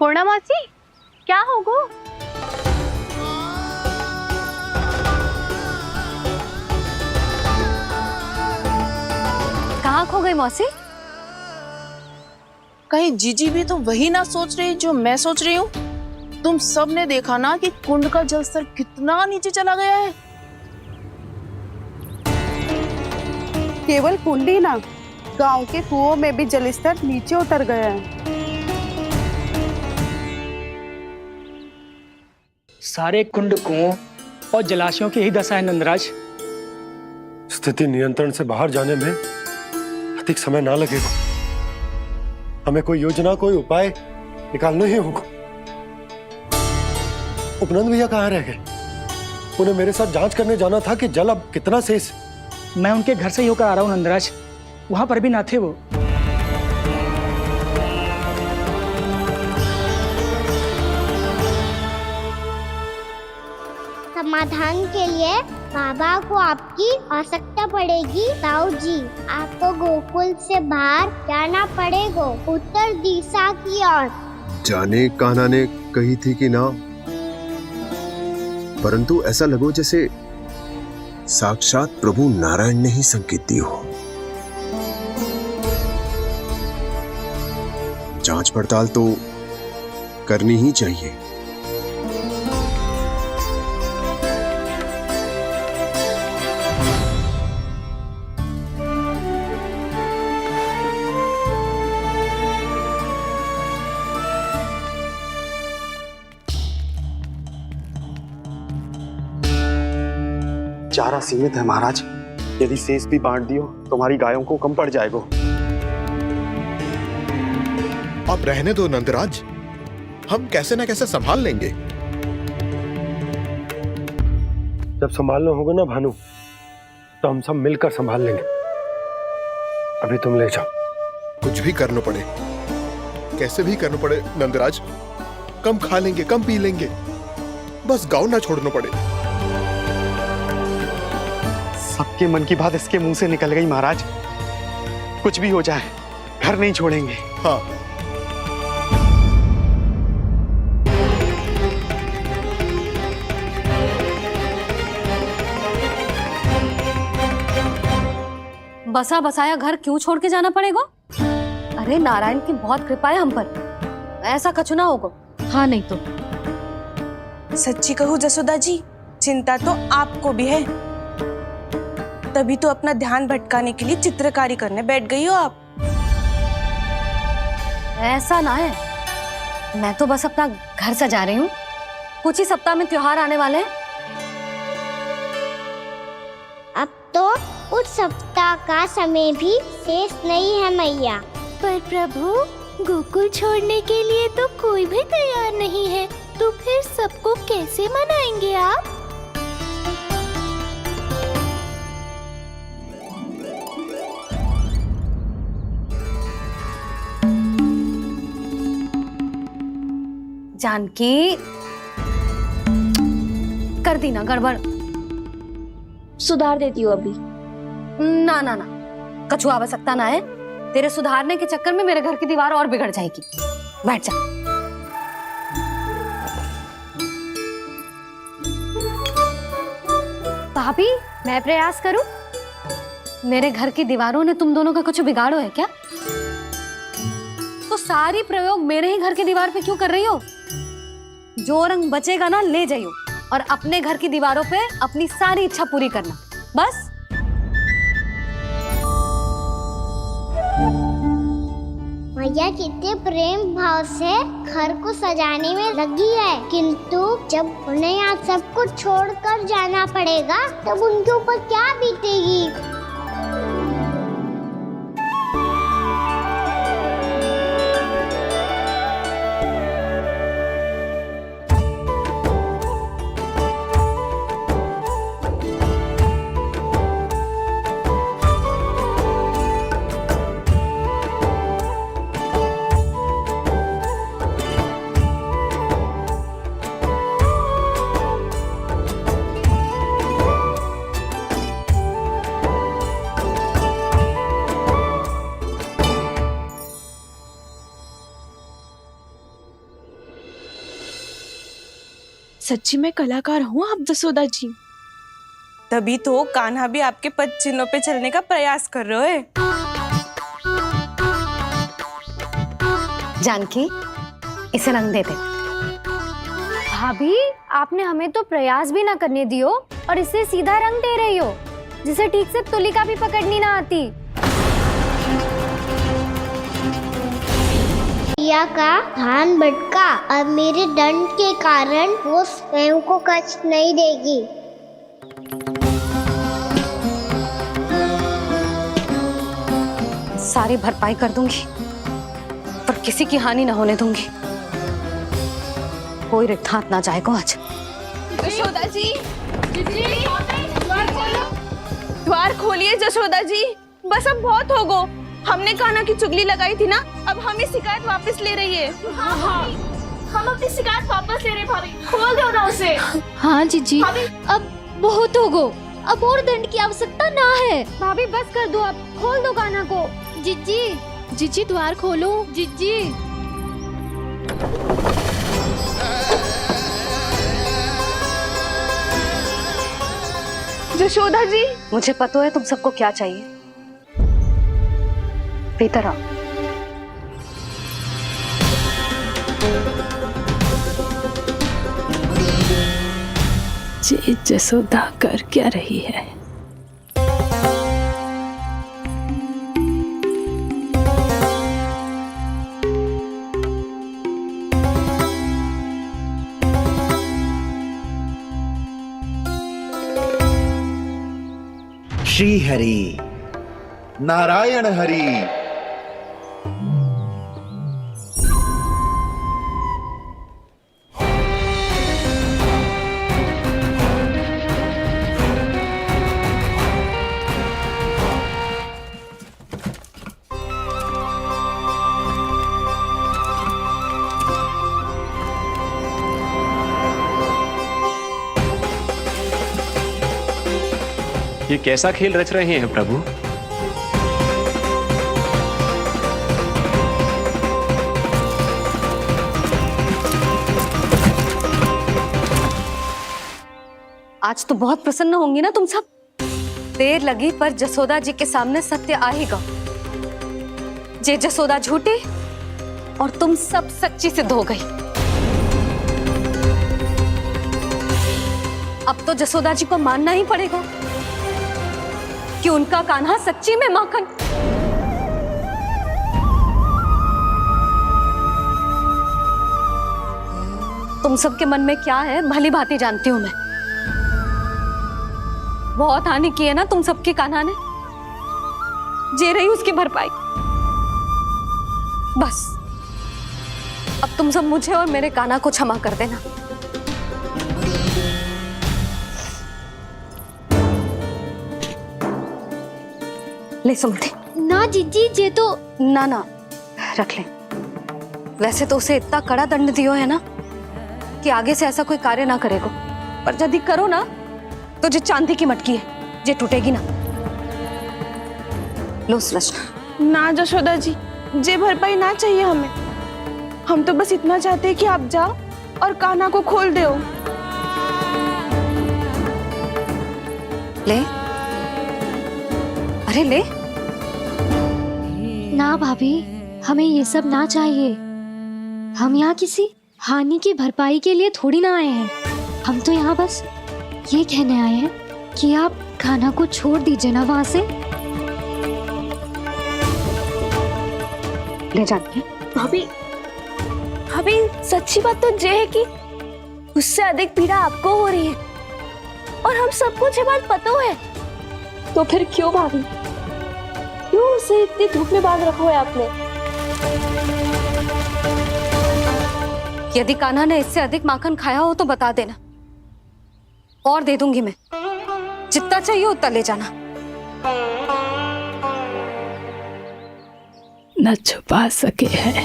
पूर्णा मौसी, क्या होगो? कहाँ खो गई मौसी? कहीं जीजी भी तो वही ना सोच रही जो मैं सोच रही हूँ? तुम सब ने देखा ना कि कुंड का जलस्तर कितना नीचे चला गया है। केवल कुंड ही ना, गांव के कुओं में भी जलस्तर नीचे उतर गया है। सारे कुंड, कुओं और जलाशयों की ही दशा है नंदराज। स्थिति नियंत्रण से बाहर जाने में अधिक समय ना लगेगा। हमें कोई योजना, कोई उपाय निकालना ही होगा। उपनंद भैया कहाँ रह गए? उन्हें मेरे साथ जांच करने जाना था कि जल अब कितना शेष। मैं उनके घर से ही होकर आ रहा हूँ नंदराज, वहां पर भी ना थे वो। समाधान के लिए बाबा को आपकी आवश्यकता पड़ेगी। ताऊ जी, आपको गोकुल से बाहर जाना पड़ेगा, उत्तर दिशा की ओर। जाने कान्हा ने कही थी कि ना, परंतु ऐसा लगो जैसे साक्षात प्रभु नारायण ने ही संकेत दी हो। जांच पड़ताल तो करनी ही चाहिए। चारा सीमित है महाराज, यदि शेष भी बांट दियो तो हमारी गायों को कम पड़ जाएगा। अब रहने दो नंदराज, हम कैसे न कैसे संभाल लेंगे। जब संभालना होगा ना भानु, तो हम सब मिलकर संभाल लेंगे। अभी तुम ले जाओ। कुछ भी करना पड़े, कैसे भी करना पड़े नंदराज, कम खा लेंगे, कम पी लेंगे, बस गाँव ना छोड़ना पड़े। सबके मन की बात इसके मुंह से निकल गई महाराज। कुछ भी हो जाए घर नहीं छोड़ेंगे। हाँ, बसा बसाया घर क्यों छोड़ के जाना पड़ेगा? अरे नारायण की बहुत कृपा है हम पर, ऐसा कछु ना होगा। हाँ नहीं तो सच्ची कहूँ जसोदा जी, चिंता तो आपको भी है, तभी तो अपना ध्यान भटकाने के लिए चित्रकारी करने बैठ गई हो आप। ऐसा ना है, मैं तो बस अपना घर सजा रही हूँ। कुछ ही सप्ताह में त्योहार आने वाले हैं। अब तो कुछ सप्ताह का समय भी शेष नहीं है मैया। पर प्रभु, गोकुल छोड़ने के लिए तो कोई भी तैयार नहीं है, तो फिर सबको कैसे मनाएंगे आप? जानकी, कर दी ना गड़बड़। सुधार देती हूँ अभी। ना ना ना, कछु आवश्यकता ना है। तेरे सुधारने के चक्कर में मेरे घर की दीवार और बिगड़ जाएगी। बैठ जा। भाभी, मैं प्रयास करूं? मेरे घर की दीवारों ने तुम दोनों का कुछ बिगाड़ो है क्या? तो सारी प्रयोग मेरे ही घर की दीवार पे क्यों कर रही हो? जो रंग बचेगा ना ले जाइयो और अपने घर की दीवारों पे अपनी सारी इच्छा पूरी करना, बस। मैया कितने प्रेम भाव से घर को सजाने में लगी है, किंतु जब उन्हें यहाँ सब कुछ छोड़कर जाना पड़ेगा तब उनके ऊपर क्या बीतेगी। सच्ची में कलाकार हूँ आप जसोदा जी। तभी तो कान्हा भी आपके पद चिन्हों पे चलने का प्रयास कर रहे है। जानकी, इसे रंग दे दे। भाभी, आपने हमें तो प्रयास भी ना करने दियो और इसे सीधा रंग दे रही हो, जिसे ठीक से तुलिका भी पकड़नी ना आती। मैया का ध्यान भटका, अब मेरे दंड के कारण वो स्वयं को कष्ट नहीं देगी। सारी भरपाई कर दूंगी, पर किसी की हानि ना होने दूंगी। कोई रिक्त हाथ ना जाएगा आज। जसोदा जी, द्वार खोलिए जसोदा जी। बस अब बहुत हो गो। हमने कान्हा की चुगली लगाई थी ना, अब हम ये शिकायत वापस ले रही है। हम अपनी शिकायत वापस ले रहे हैं भाभी। खोल दो ना उसे। हाँ जीजी, अब बहुत हो गो, अब और दंड की आवश्यकता ना है। भाभी बस कर दो, अब खोल दो कान्हा को। जीजी, जीजी द्वार खोलो। जीजी, जशोदा जी, मुझे पता है तुम सबको क्या चाहिए। भीतर आओ। ये जसोदा कर क्या रही है? श्री हरि नारायण हरि। ये कैसा खेल रच रहे हैं प्रभु? आज तो बहुत प्रसन्न होंगी ना तुम सब। देर लगी पर जसोदा जी के सामने सत्य आएगा। जे जसोदा झूठी और तुम सब सच्ची सिद्ध हो गई। अब तो जसोदा जी को मानना ही पड़ेगा कि उनका कान्हा सच्ची में माखन। तुम सबके मन में क्या है भली भांति जानती हूं मैं। बहुत हानि की है ना तुम सबके कान्हा ने, जे रही उसकी भरपाई। बस अब तुम सब मुझे और मेरे कान्हा को क्षमा कर देना। ले सुमति। ना जीजी, ये तो ना रख ले। वैसे तो उसे इतना कड़ा दंड दियो है ना कि आगे से ऐसा कोई कार्य ना करेगा, पर यदि करो ना तो जो चांदी की मटकी है ये टूटेगी ना। लो सृष्टि। ना जशोदा जी, जे भरपाई ना चाहिए हमें। हम तो बस इतना चाहते हैं कि आप जाओ और कान्हा को खोल दो। ले, अरे ले। ना भाभी, हमें ये सब ना चाहिए। हम यहाँ किसी हानि की भरपाई के लिए थोड़ी ना आए हैं। हम तो यहाँ बस ये कहने आए हैं कि आप कान्हा को छोड़ दीजिए ना वहां से। ले जाइए। भाभी, भाभी सच्ची बात तो ये है कि उससे अधिक पीड़ा आपको हो रही है और हम सबको ये बात पता है। तो फिर क्यों भाभी, क्यों उसे इतनी धूप में बांध रखा है आपने? यदि कान्हा ने इससे अधिक माखन खाया हो तो बता देना, और दे दूंगी मैं। जितना चाहिए उतना ले जाना। न छुपा सके है,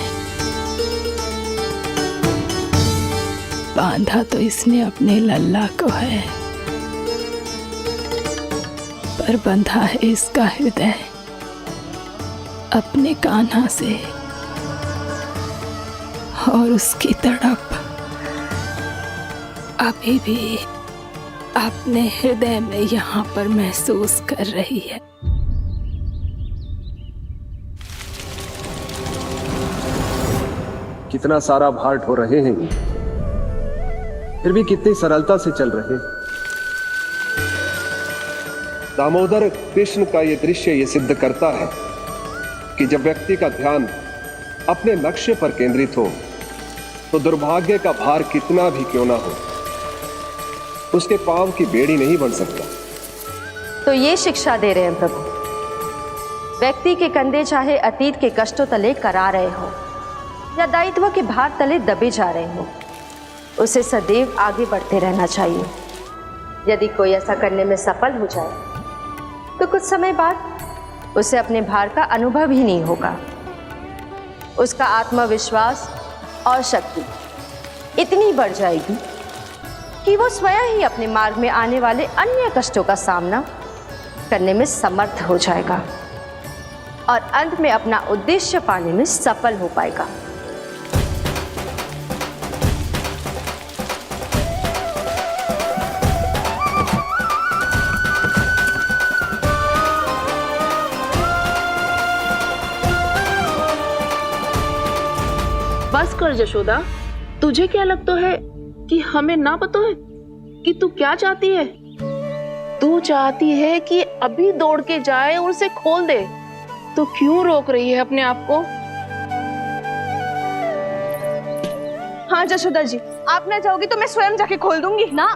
बांधा तो इसने अपने लल्ला को है, पर बंधा है इसका हृदय अपने कान्हा से, और उसकी तड़प अभी भी अपने हृदय में यहाँ पर महसूस कर रही है। कितना सारा भार ढो रहे हैं, फिर भी कितनी सरलता से चल रहे हैं। दामोदर कृष्ण का ये दृश्य ये सिद्ध करता है कि जब व्यक्ति का ध्यान अपने लक्ष्य पर केंद्रित हो तो दुर्भाग्य का भार कितना भी क्यों ना हो, उसके पांव की बेड़ी नहीं बन सकता। तो ये शिक्षा दे रहे हैं प्रभु। व्यक्ति के कंधे चाहे अतीत के कष्टों तले करा रहे हो या दायित्व के भार तले दबे जा रहे हो, उसे सदैव आगे बढ़ते रहना चाहिए। यदि कोई ऐसा करने में सफल हो जाए तो कुछ समय बाद उसे अपने भार का अनुभव ही नहीं होगा। उसका आत्मविश्वास और शक्ति इतनी बढ़ जाएगी कि वो स्वयं ही अपने मार्ग में आने वाले अन्य कष्टों का सामना करने में समर्थ हो जाएगा और अंत में अपना उद्देश्य पाने में सफल हो पाएगा। बस कर जशोदा, तुझे क्या लगता है कि हमें ना पता है कि तू क्या चाहती है? तू चाहती है कि अभी दौड़ के जाए और उसे खोल दे, तो क्यों रोक रही है अपने आप को? हाँ जशोदा जी, आप ना जाओगी तो मैं स्वयं जाके खोल दूंगी। ना,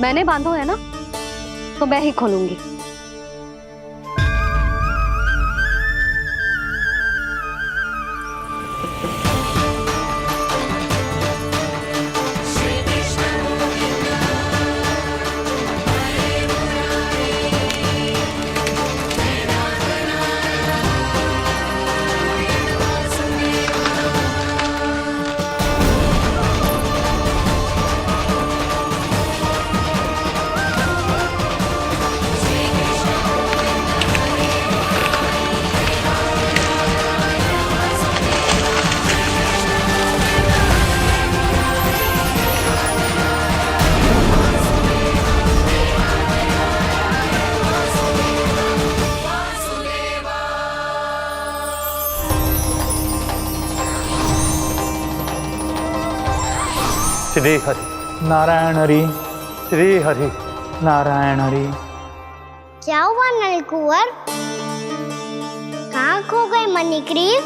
मैंने बांधो है ना, तो मैं ही खोलूंगी। श्री हरि नारायण हरि, श्री हरि नारायण हरि। क्या हुआ नलकुंवर? कहाँ खो गए मणिग्रीव?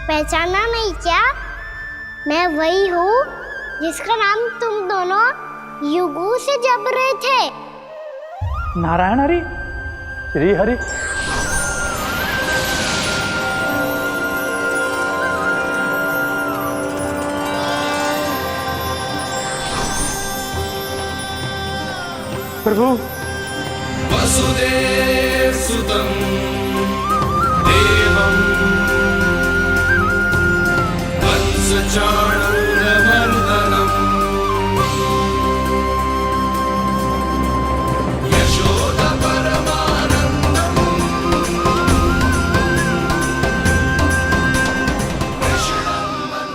पहचाना नहीं क्या? मैं वही हूँ जिसका नाम तुम दोनों युगों से जप रहे थे। नारायण हरि, श्री हरि। प्रभु वसुदेव सुतं देवं वंशचाणूरमर्दनम्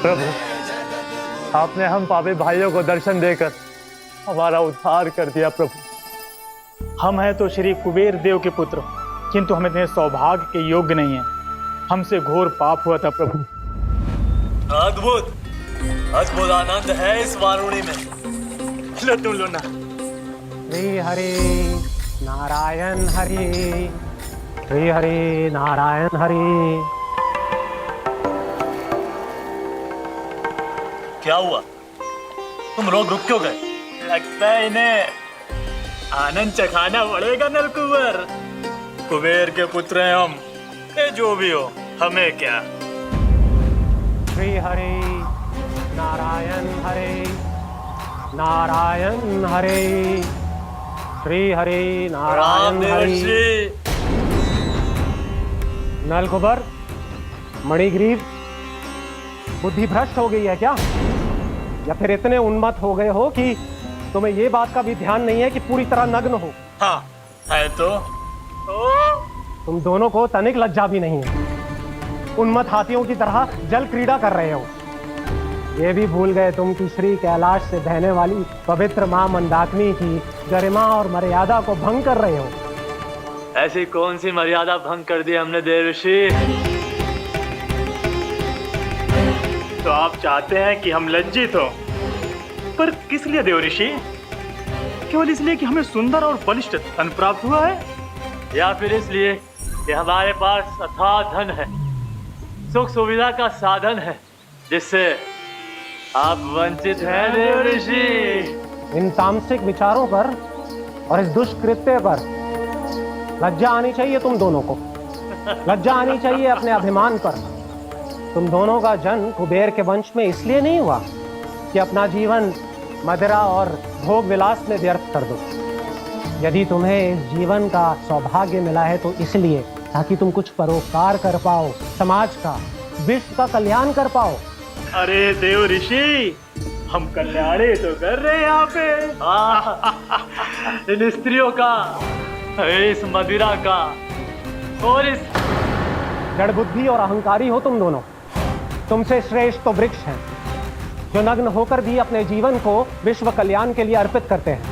प्रभु, आपने हम पापी भाइयों को दर्शन देकर हमारा उद्धार कर दिया। प्रभु, हम हैं तो श्री कुबेर देव के पुत्र, किंतु हम इतने सौभाग्य के योग्य नहीं हैं। हमसे घोर पाप हुआ था। प्रभु, अद्भुत अद्भुत आनंद है इस वारुणी में। लो तुम लो ना। श्री हरि नारायण हरि, श्री हरि नारायण हरि। क्या हुआ? तुम लोग रुक क्यों गए? लगता है इन्हें आनंद चखाना पड़ेगा नलकुबर। कुबेर के पुत्र हैं हम, ये जो भी हो हमें क्या। श्री हरि नारायण हरि, नारायण हरि, श्री हरि नारायण हरि। नलकुबर, मणिग्रीव, बुद्धि भ्रष्ट हो गई है क्या? या फिर इतने उन्मत्त हो गए हो कि तुम्हें ये बात का भी ध्यान नहीं है कि पूरी तरह नग्न हो? हाँ है तो तुम दोनों को तनिक लज्जा भी नहीं है। उन्मत्त हाथियों की तरह जल क्रीड़ा कर रहे हो। ये भी भूल गए तुम कि श्री कैलाश से बहने वाली पवित्र मां मंदाकिनी की गरिमा और मर्यादा को भंग कर रहे हो। ऐसी कौन सी मर्यादा भंग कर दी हमने देवर्षि? तो आप चाहते हैं कि हम लज्जित हो, पर किस लिए देवर्षि? केवल इसलिए कि हमें सुंदर और बलिष्ठ धन प्राप्त हुआ है, या फिर इसलिए कि हमारे पास अथाह धन है, सुख सुविधा का साधन है, जिससे आप वंचित हैं देवर्षि? इन तामसिक विचारों पर और इस दुष्कृत्य पर लज्जा आनी चाहिए तुम दोनों को। लज्जा आनी चाहिए अपने अभिमान पर। तुम दोनों का जन्म कुबेर के वंश में इसलिए नहीं हुआ कि अपना जीवन मदिरा और भोग विलास में व्यर्थ कर दो। यदि तुम्हें इस जीवन का सौभाग्य मिला है तो इसलिए ताकि तुम कुछ परोपकार कर पाओ, समाज का, विश्व का कल्याण कर पाओ। अरे देव ऋषि, हम कल्याण तो कर रहे हैं यहाँ पे। इन स्त्रियों का, इस मदिरा का और इस जड़ बुद्धि और अहंकारी हो तुम दोनों। तुमसे श्रेष्ठ तो वृक्ष हैं जो नग्न होकर भी अपने जीवन को विश्व कल्याण के लिए अर्पित करते हैं।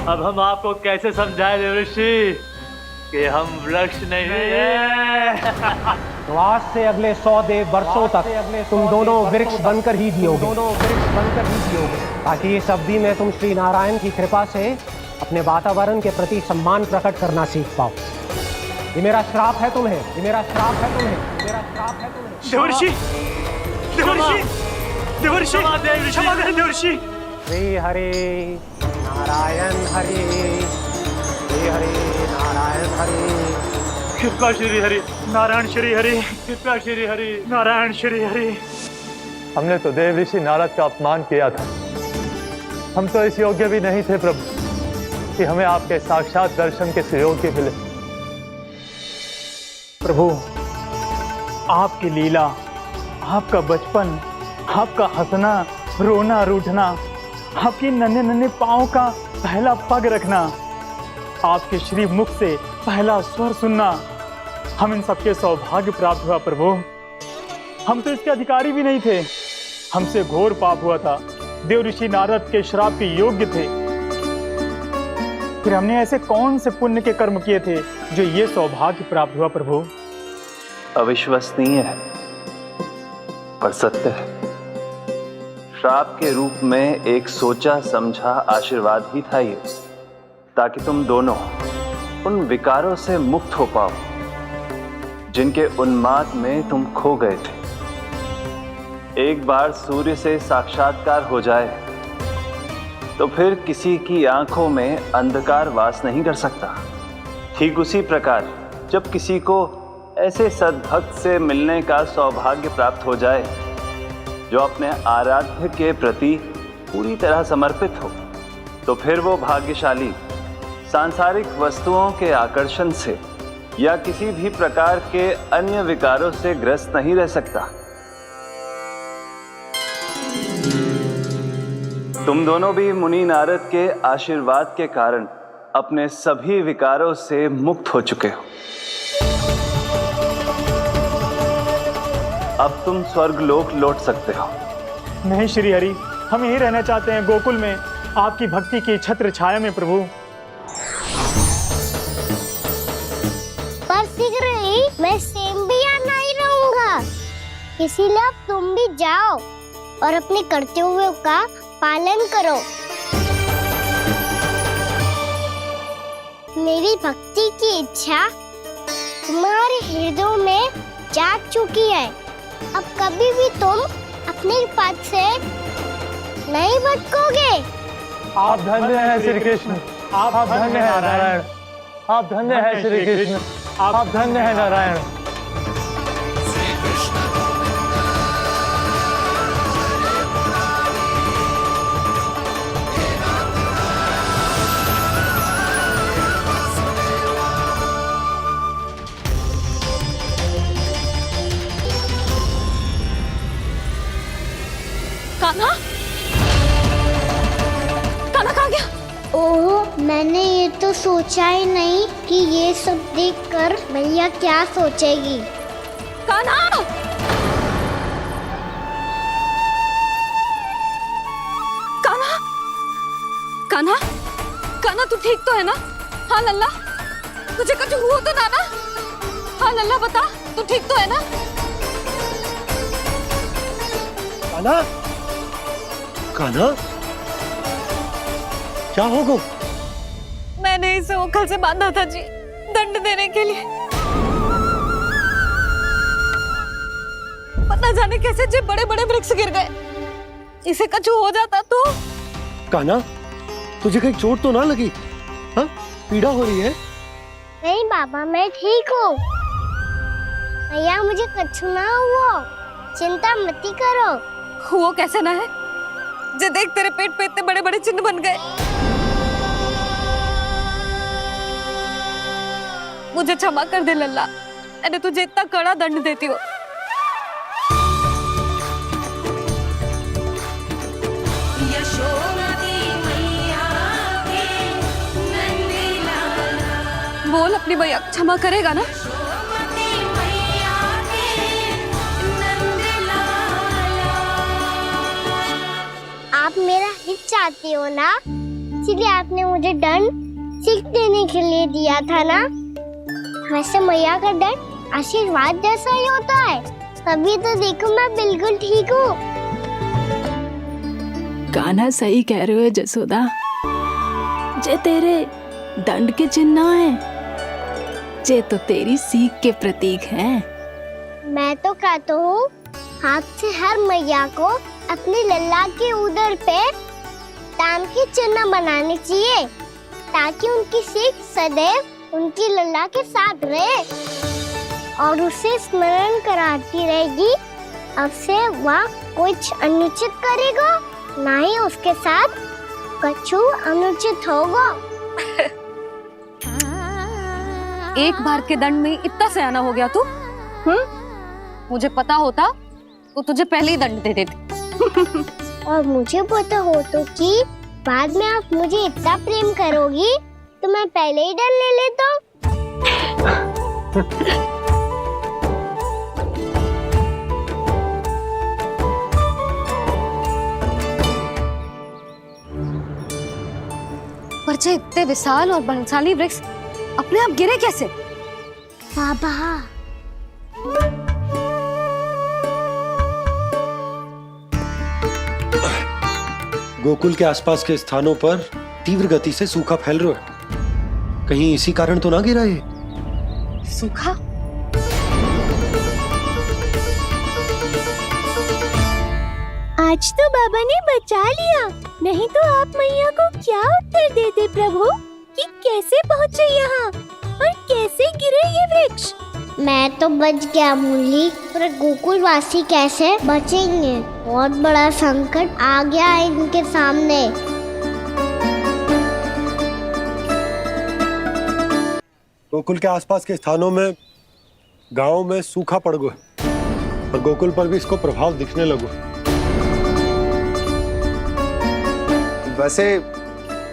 अब हम आपको कैसे समझाएं देवर्षि कि हम वृक्ष नहीं हैं? तो आज से अगले 100 देव वर्षों तक तुम दोनों वृक्ष बनकर ही जियोगे, ताकि इस अवधि में तुम श्री नारायण की कृपा से अपने वातावरण के प्रति सम्मान प्रकट करना सीख पाओ। ये मेरा श्राप है तुम्हें, ये मेरा श्राप है तुम्हें, मेरा श्राप है तुम्हें। देवर्षि, देवर्षि, देवर्षि, क्षमा करें देवर्षि। श्री हरि नारायण हरि, श्री हरि नारायण हरि। कृपा श्री हरि नारायण श्री हरि, कृपा श्री हरि नारायण श्री हरि। हमने तो देव ऋषि नारद का अपमान किया था। हम तो इस योग्य भी नहीं थे प्रभु कि हमें आपके साक्षात दर्शन के सुयोग्य मिले। प्रभु, आपकी लीला, आपका बचपन, आपका हंसना, रोना, रूठना, आपकी नन्हे नन्हे पाँव का पहला पग रखना, आपके श्री मुख से पहला स्वर सुनना, हम इन सबके सौभाग्य प्राप्त हुआ प्रभु। हम तो इसके अधिकारी भी नहीं थे। हमसे घोर पाप हुआ था, देव ऋषि नारद के श्राप के योग्य थे। फिर हमने ऐसे कौन से पुण्य के कर्म किए थे जो ये सौभाग्य प्राप्त हुआ प्रभु? अविश्वसनीय है पर सत्य है। श्राप के रूप में एक सोचा समझा आशीर्वाद ही था ये, ताकि तुम दोनों उन विकारों से मुक्त हो पाओ जिनके उन्माद में तुम खो गए थे। एक बार सूर्य से साक्षात्कार हो जाए तो फिर किसी की आंखों में अंधकार वास नहीं कर सकता। ठीक उसी प्रकार जब किसी को ऐसे सद्भक्त से मिलने का सौभाग्य प्राप्त हो जाए जो अपने आराध्य के प्रति पूरी तरह समर्पित हो, तो फिर वो भाग्यशाली सांसारिक वस्तुओं के आकर्षण से या किसी भी प्रकार के अन्य विकारों से ग्रस्त नहीं रह सकता। तुम दोनों भी मुनि नारद के आशीर्वाद के कारण अपने सभी विकारों से मुक्त हो चुके हो। अब तुम स्वर्गलोक लौट सकते हो। नहीं श्री हरि, हम यहीं रहना चाहते हैं, गोकुल में, आपकी भक्ति की छत्र छाया में प्रभु। पर शीघ्र ही मैं सेम्बिया नहीं रहूंगा, इसीलिए अब तुम भी जाओ और अपने कर्तव्यों का पालन करो। मेरी भक्ति की इच्छा तुम्हारे हृदय में जाग चुकी है। अब कभी भी तुम अपने पद से नहीं भटकोगे। आप धन्य हैं श्री कृष्ण, आप धन्य हैं नारायण, आप धन्य हैं श्री कृष्ण, आप धन्य हैं नारायण। कान्हा, कान्हा कहाँ गया? ओह, मैंने ये तो सोचा ही नहीं कि ये सब देखकर भैया क्या सोचेगी। कान्हा! कान्हा! कान्हा! कान्हा तू ठीक तो है ना? हाँ लल्ला, तुझे कुछ हुआ तो ना? हाँ लल्ला बता, तू ठीक तो है ना? कान्हा, कान्हा, क्या होगा? मैंने इसे ओखल से बांधा था जी, दंड देने के लिए। पता जाने कैसे जे बड़े बड़े वृक्ष गिर गए, इसे कुछ हो जाता तो। कान्हा, तुझे कहीं चोट तो ना लगी? हाँ, पीड़ा हो रही है? नहीं बाबा, मैं ठीक हूँ। भैया मुझे कुछ ना हुआ, चिंता मत करो। वो कैसे ना है? जे देख तेरे पेट पे इतने बड़े बड़े चिन्ह बन गए। मुझे क्षमा कर दे लल्ला, मैंने तुझे इतना कड़ा दंड देती हो। बोल अपनी भैया क्षमा करेगा ना? आप मेरा हित चाहते हो ना, इसलिए आपने मुझे दंड सीख देने के लिए दिया था ना। वैसे मैया का दंड आशीर्वाद जैसा ही होता है, तभी तो देखो मैं बिल्कुल ठीक हूँ। कान्हा सही कह रहे हो जसोदा, जे तेरे दंड के चिन्ह ना है, जे तो तेरी सीख के प्रतीक हैं। मैं तो कहता हूँ हाथ से हर मैया को अपनी लल्ला के उदर पे ताम के चिन्ह बनाने चाहिए, ताकि उनकी सीख सदैव उनकी लल्ला के साथ रहे और उसे स्मरण कराती रहेगी। अब से वह कुछ अनुचित करेगा, ना ही उसके साथ कुछ अनुचित होगा। एक बार के दंड में इतना सयाना हो गया तू? मुझे पता होता तो तुझे पहले ही दंड दे देती। और मुझे पता हो तो कि बाद में आप मुझे इतना प्रेम करोगी तो मैं पहले ही दंड ले लेता। पर जे इतने विशाल और बलशाली वृक्ष अपने आप गिरे कैसे? बाबा, गोकुल के आसपास के स्थानों पर तीव्र गति से सूखा फैल रहा है। कहीं इसी कारण तो ना गिरा ये? सूखा? आज तो बाबा ने बचा लिया, नहीं तो आप मैया को क्या उत्तर देते प्रभु कि कैसे पहुँचे यहाँ और कैसे गिरे ये वृक्ष? मैं तो बच गया मूली, पर गोकुल वासी कैसे बचेंगे? बहुत बड़ा संकट आ गया है इनके सामने। गोकुल के आसपास के स्थानों में, गांव में सूखा पड़ गया और गोकुल पर भी इसको प्रभाव दिखने लगो। वैसे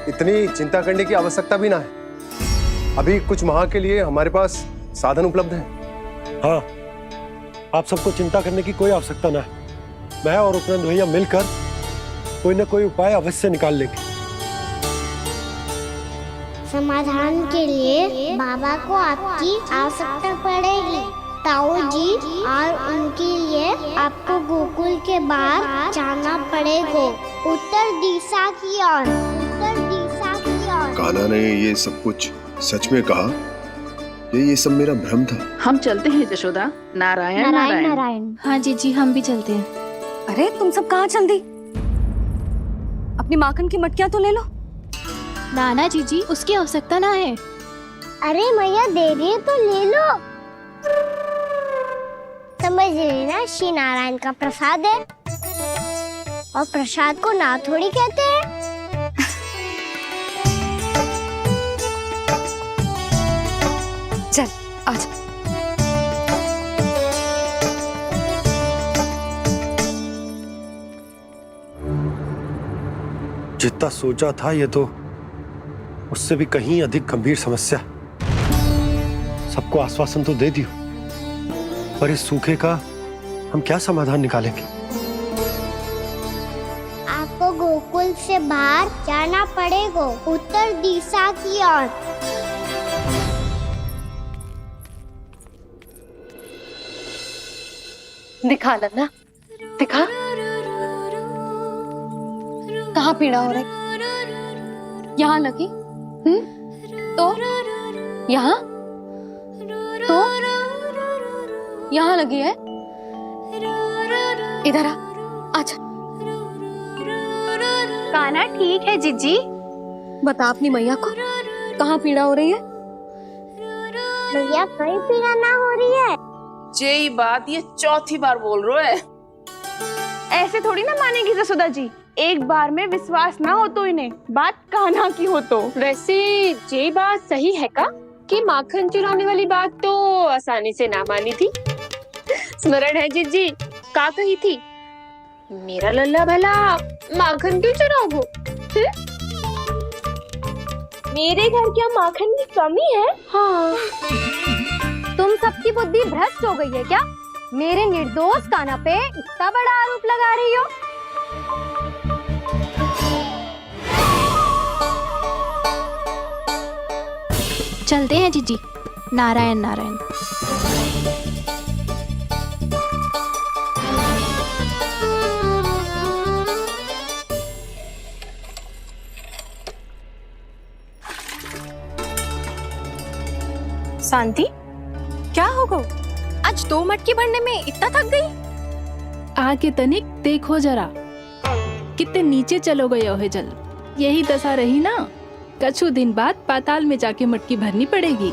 इतनी चिंता करने की आवश्यकता भी ना है। अभी कुछ माह के लिए हमारे पास साधन उपलब्ध है। हाँ, आप सबको चिंता करने की कोई आवश्यकता ना है। मैं और उपनंद भैया मिलकर कोई ना कोई उपाय अवश्य निकाल लेंगे। समाधान के लिए बाबा को आपकी आवश्यकता पड़ेगी। ताऊ जी और उनके लिए आपको गोकुल के बाहर जाना पड़ेगा, उत्तर दिशा की ओर, उत्तर दिशा की ओर। कान्हा ने ये सब कुछ सच में कहा? ये सब मेरा भ्रम था? हम चलते हैं जशोदा। नारायण नारायण नारायण। हाँ जीजी, हम भी चलते हैं। अरे तुम सब कहाँ चल दी? अपनी माखन की मटकियां तो ले लो। नाना जीजी, उसकी आवश्यकता ना है। अरे मैया दे रही है तो ले लो। समझ लेना, श्री नारायण का प्रसाद है और प्रसाद को ना थोड़ी कहते हैं। चल आज। जितना सोचा था ये तो उससे भी कहीं अधिक गंभीर समस्या। सबको आश्वासन तो दे दियो, पर इस सूखे का हम क्या समाधान निकालेंगे? आपको गोकुल से बाहर जाना पड़ेगा, उत्तर दिशा की ओर। दिखा लन्ना, दिखा। कहाँ पीड़ा हो रही? यहाँ लगी? तो यहाँ? तो यहाँ लगी है? इधर आ, आजा। कान्हा ठीक है जीजी। बता अपनी मैया को कहाँ पीड़ा हो रही है? मैया कहीं पीड़ा ना हो रही है। यही बात ये चौथी बार बोल रहे है। ऐसे थोड़ी ना मानेगी जसोदा जी। एक बार में विश्वास ना हो तो इन्हें, बात कान्हा की हो तो। वैसे ये बात सही है का कि माखन चुराने वाली बात तो आसानी से ना मानी थी। स्मरण है जीजी, का कही थी? मेरा लल्ला भला माखन क्यों चुराओगे? मेरे घर क्या माखन की कमी है? हाँ। तुम सबकी बुद्धि भ्रष्ट हो गई है क्या? मेरे निर्दोष कान्हा पे इतना बड़ा आरोप लगा रही हो? चलते हैं जीजी। नारायण नारायण। शांति, क्या होगा? आज 2 मटकी भरने में इतना थक गई? आके तनिक देखो जरा, कितने नीचे चलो गए हो जल। यही दशा रही ना, कछु दिन बाद पाताल में जाके मटकी भरनी पड़ेगी।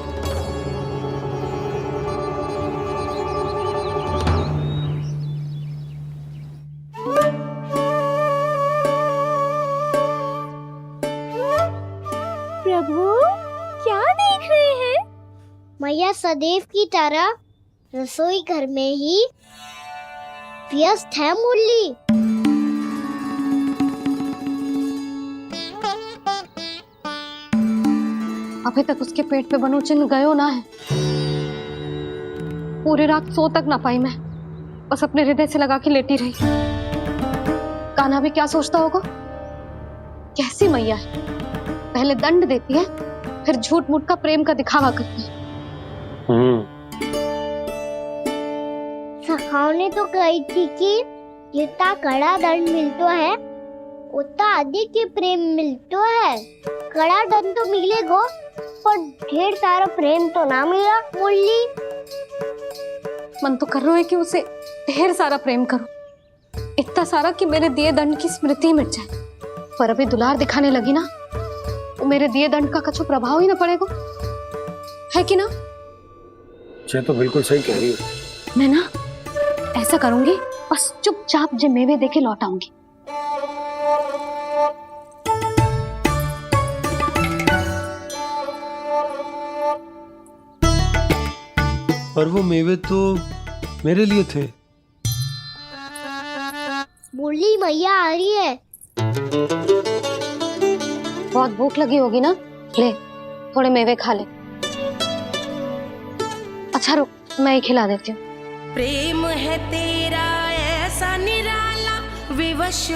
प्रभु, क्या देख रहे हैं? मैया सदैव की तरह रसोई घर में ही व्यस्त है मुरली। अभी तक उसके पेट पे बनो चिन्ह गयो ना है। पूरी रात सो तक ना पाई मैं, बस अपने हृदय से लगा के लेटी रही। कान्हा भी क्या सोचता होगा? कैसी मैया है, पहले दंड देती है, फिर झूठ मूठ का प्रेम का दिखावा करती है। सखाओ ने तो कही थी कि जितना कड़ा दंड मिलता है उतना अधिक ही प्रेम मिलता है। कड़ा दंड तो मिलेगा पर ढेर सारा प्रेम तो ना मिला मुरली। मन तो कर रहा है कि उसे ढेर सारा प्रेम करूं, इतना सारा कि मेरे दिए दंड की स्मृति मिट जाए। पर अभी दुलार दिखाने लगी ना, वो मेरे दिए दंड का कछु प्रभाव ही ना पड़ेगा, है कि ना? ये तो बिल्कुल सही कह रही हो। मैं ना ऐसा करूंगी, बस चुपचाप जे मेवे देके लौट आऊंगी। पर वो मेवे तो मेरे लिए थे। बोली मैया आ रही है। बहुत भूख लगी होगी ना, ले थोड़े मेवे खा ले। अच्छा रुक, मैं ही खिला देती हूँ। प्रेम है तेरा ऐसा निराला विवश